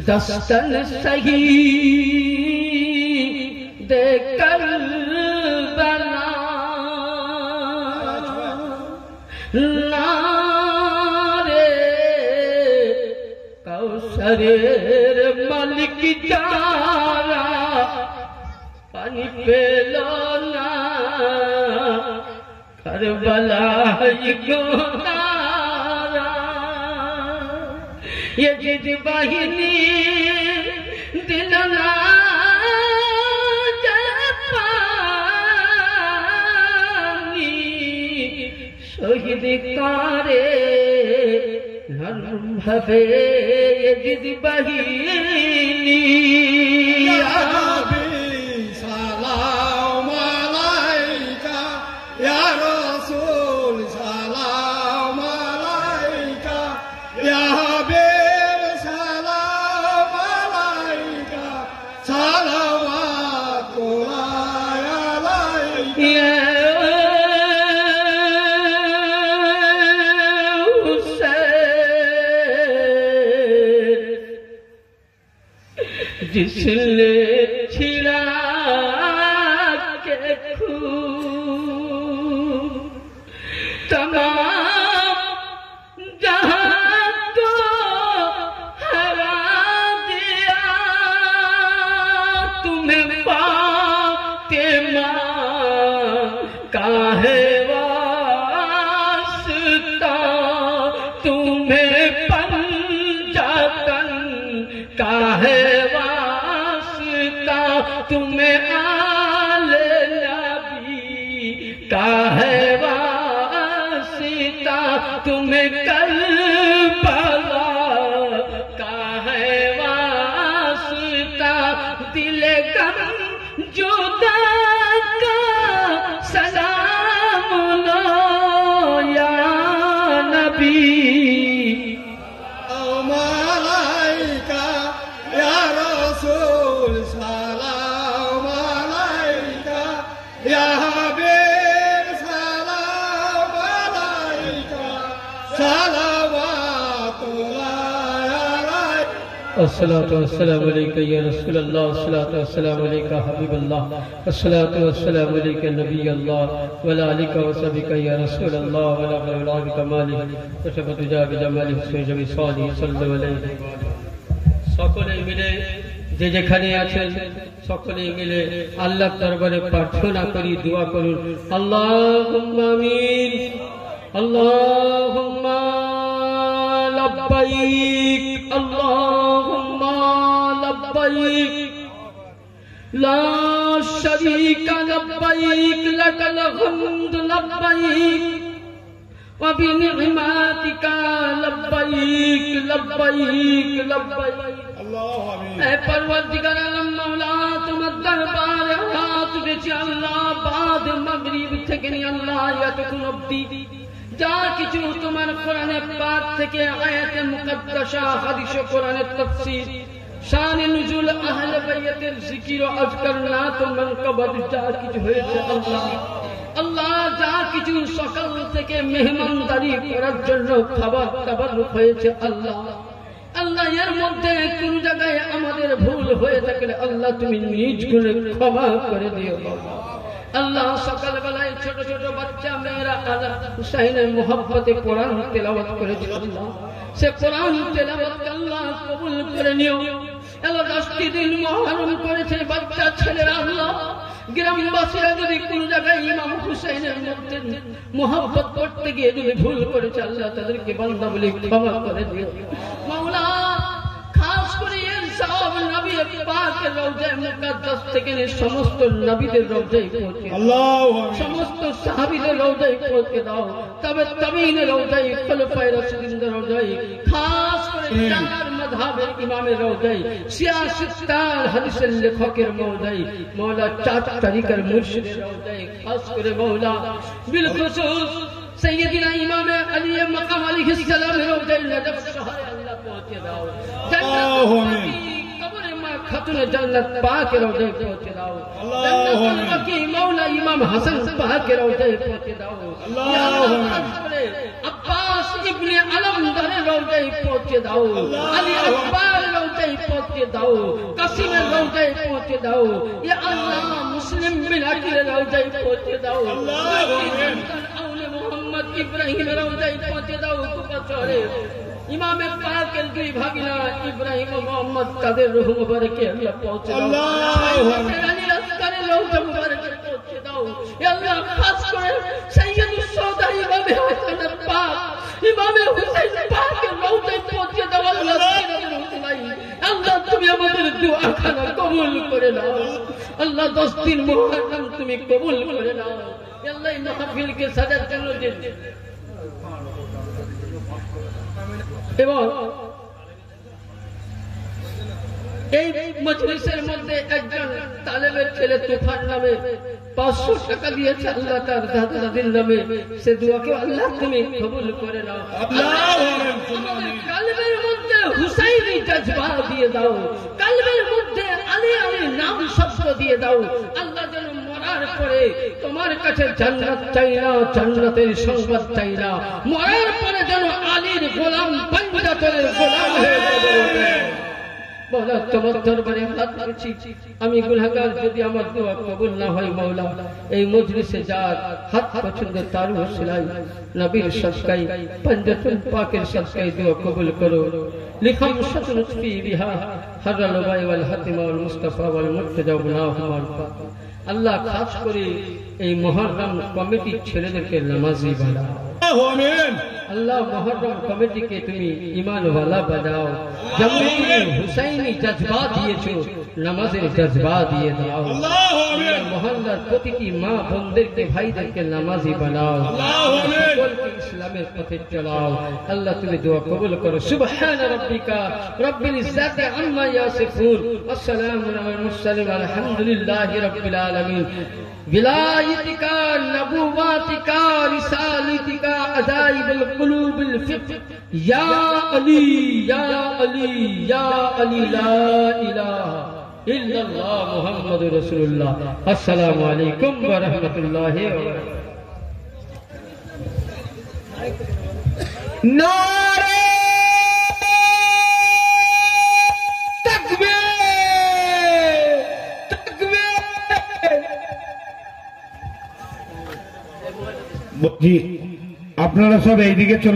दस्तन सही दे करबला नारे कौसरेर मालिक जारा पानी पेलो ना करबला गोदारा ये जिद बाहिनी दिलना जपानी शहीद कारे नरम भवे ये जिद बाहिनी या हबीब सलाम अलैका या रसूल सलाम अलैका या हबीब सलाम अलैका सलावतुल्लाह अलैका जिसने छिड़ा के खूब तमाम जहां को हरा दिया तुम्हें पाते मां काहे वास्ता तुम्हें पंजातन काहे तुम्हें आले नबी काहे वास्ता तुम्हें करबला काहे वास्ता दिले गम जुदा का सलाम लो या नबी अलैका या रसूल सलाम अलैका या हबीब सलाम अलैका सलावतुल्लाह अलैका अस्सलातु वस्सलामु अलैका या रसूल अल्लाह अस्सलातु वस्सलामु अलैका हबीब अल्लाह अस्सलातु वस्सलामु अलैका नबी अल्लाह वला आलिका वसबिका या रसूल अल्लाह वला गौलाद कमाली वशफतु जाबि जमाली हुसैन जबि साली सल्लल्लाहु अलैहि সকলে মিলে যে যেখানে আছেন সকলে মিলে আল্লাহর দরবারে প্রার্থনা করি দোয়া করুন আল্লাহুম্মা আমিন আল্লাহুম্মা লব্বাইক আল্লাহুম্মা লব্বাইক লা শারীকা লব্বাইক লাকাল হামদু লব্বাইক ওয়া বিনি'মাতিকা লব্বাইক লব্বাইক লব্বাইক अल्लाह आमीन ऐ परवरदिगार आलम मौला তোমার দরবারে হাত উঠেছি আল্লাহ বাদ মাগরিব থেকে নিয়ে আল্লাহ এতক্ষণ অবধি যা কিছু তোমার কোরআনে পাক থেকে আয়াতে মুকদ্দাসা হাদিস ও কোরআনের তাফসীর শানে নুজুল আহলে বাইতের জিকির ও আজকার নাত ও মানকাবাত যা কিছু হয়েছে আল্লাহ আল্লাহ যা কিছু সকাল থেকে মেহমানদারি করার জন্য খাবার দাবার হয়েছে আল্লাহ আল্লাহ এর মধ্যে কোন জায়গায় আমাদের ভুল হয়ে থাকলে আল্লাহ তুমি নিজ গুণে ক্ষমা করে দিও আল্লাহ সকাল বেলায় ছোট ছোট বাচ্চা মেয়েরা আলা হুসাইনের মোহাব্বতে কোরআন তেলাওয়াত করেছে আল্লাহ সে কোরআন তেলাওয়াত আল্লাহ কবুল করে নিও আল্লাহ 10টি দিন মুহররম করেছে বাচ্চা ছেলেরা আল্লাহ গ্রামবাসীরা যদি কোন জায়গায় ইমাম হুসাইনের মধ্যে মোহাব্বত করতে গিয়ে যদি ভুল করেছে আল্লাহ তাদেরকে বান্দা বলে ক্ষমা করে দিও মাওলা খাস করে এর সওয়াব নবী পাকের রওজায়ে মুকদ্দাস থেকে সমস্ত নবীদের রওজায় পৌঁছে আল্লাহু আমিন সমস্ত সাহাবীদের রওজায় পৌঁছে দাও তবে তাবেঈনের রওজায় খোলাফায়ে রাশিদিনদের রওজায় খাস করে যার মাযহাবের ইমামের রওজায়, শিয়া সিত্তার হাদিসের লেখকের মওলাই, মওলা 4 তারিকার মুর্শিদের রওজায়, খাস করে মওলা বিল খুসুস সৈয়দিনা ইমাম আলী মাকাম আলাইহিস সালামের রওজায় নজফ শহরে আল্লাহ পৌঁছে দাও। কবরে মা খাতুনে জান্নাত পাকের রওজায় পৌঁছে দাও। জান্নাতুল বাকি মওলা ইমাম হাসান পাকের রওজায় পৌঁছে দাও। ইয়া আল্লাহ আব্বাস ইবনে আলমদারের রওজায় পৌঁছে দাও। আলী আকবর রওজায় পৌঁছে দাও। কাসিমের রওজায় পৌঁছে দাও। ইয়া আল্লাহ মুসলিম বিন আকিলের রওজায় পৌঁছে দাও। মোহাম্মদ ইব্রাহিম রওজায় পৌঁছে দাও। কুপাচরে ইমামে পাকের 2 ভাগিনা ইব্রাহিম ও মোহাম্মদ তাদের রূহ মুবারকে আল্লাহ পৌঁছে দাও। আলী আসগরের রওজা মুবারকে পৌঁছে দাও। ইয়া আল্লাহ খাস করে সাইয়্যিদুস শুহাদা ইমামে হাসান পাক ইমামে হুসাইন পাকের রওজায় পৌঁছে দাও। আল্লাহ তুমি আমাদের দোয়া খানা কবুল করে নাও। আল্লাহ 10 দিন মুহররম তুমি কবুল করে নাও। আল্লাহ এই মাহফিলকে সাজার জন্য এবং এই মজলিসের মধ্যে একজন তালেবের ছেলে তুফান নামে 500 টাকা দিয়েছে আল্লাহ তার দাদা দাদির নামে, সে দোয়াকে আল্লাহ তুমি কবুল করে নাও। আমাদের কালবের মধ্যে হুসাইনি জজবা দিয়ে দাও, কালবের মধ্যে আলী আলী নাম শব্দ দিয়ে দাও। আল্লাহ যেন মরার পরে তোমার কাছে জান্নাত চাই না, জান্নাতের সংবাদ চাই না, মরার পরে যেন আলীর গোলাম পাঞ্জাতনের গোলাম হয়ে যাবে। মওলা তোমার দরবারে হাত তুলছি, আমি গুনাহগার, যদি আমার দোয়া কবুল না হয় মওলা এই মজলিসে যার হাত পছন্দ তার ওসিলায় নবীর সদকায় পাঞ্জাতুল পাকের সদকায় দোয়া কবুল করো। লিখাম শতনুফি বিহা হারাল বাই ওয়াল হাতিমা ওয়াল মুস্তাফা ওয়াল মুর্তজা গুনাহুমাল পাক। আল্লাহ খাস করে এই মুহররম কমিটির ছেলেদেরকে নামাজি বানাও। আমিন। আল্লাহ মুহররম কমিটিকে তুমি ঈমান ওয়ালা বানাও। যেমন তুমি হুসাইনি জজবা দিয়েছো, নামাজের জজবা দিয়ে দাও। আল্লাহু আমিন। মহল্লার প্রতিটি মা বোনদেরকে ভাইদেরকে নামাজি বানাও। আল্লাহু আমিন। সকলকে ইসলামের পথে চালাও। আল্লাহ তুমি দোয়া কবুল করো। সুবহান রাব্বিকা রাব্বিল ইজ্জাতি আম্মা ইয়াসিফুন ওয়া সালামুন আলাল মুরসালিন আলহামদুলিল্লাহি রাব্বিল আলামিন। विलायतिक नबुवातिक रिसालतिक अजाइबुल कुलूबिल फिक्र या अली या अली या अली ला इलाहा इल्लल्लाह मुहम्मदुर रसूलुल्लाह। अस्सलामु अलैकुम व रहमतुल्लाहि व बरकातुहू। नारे জি, আপনারা সব এইদিকে চলে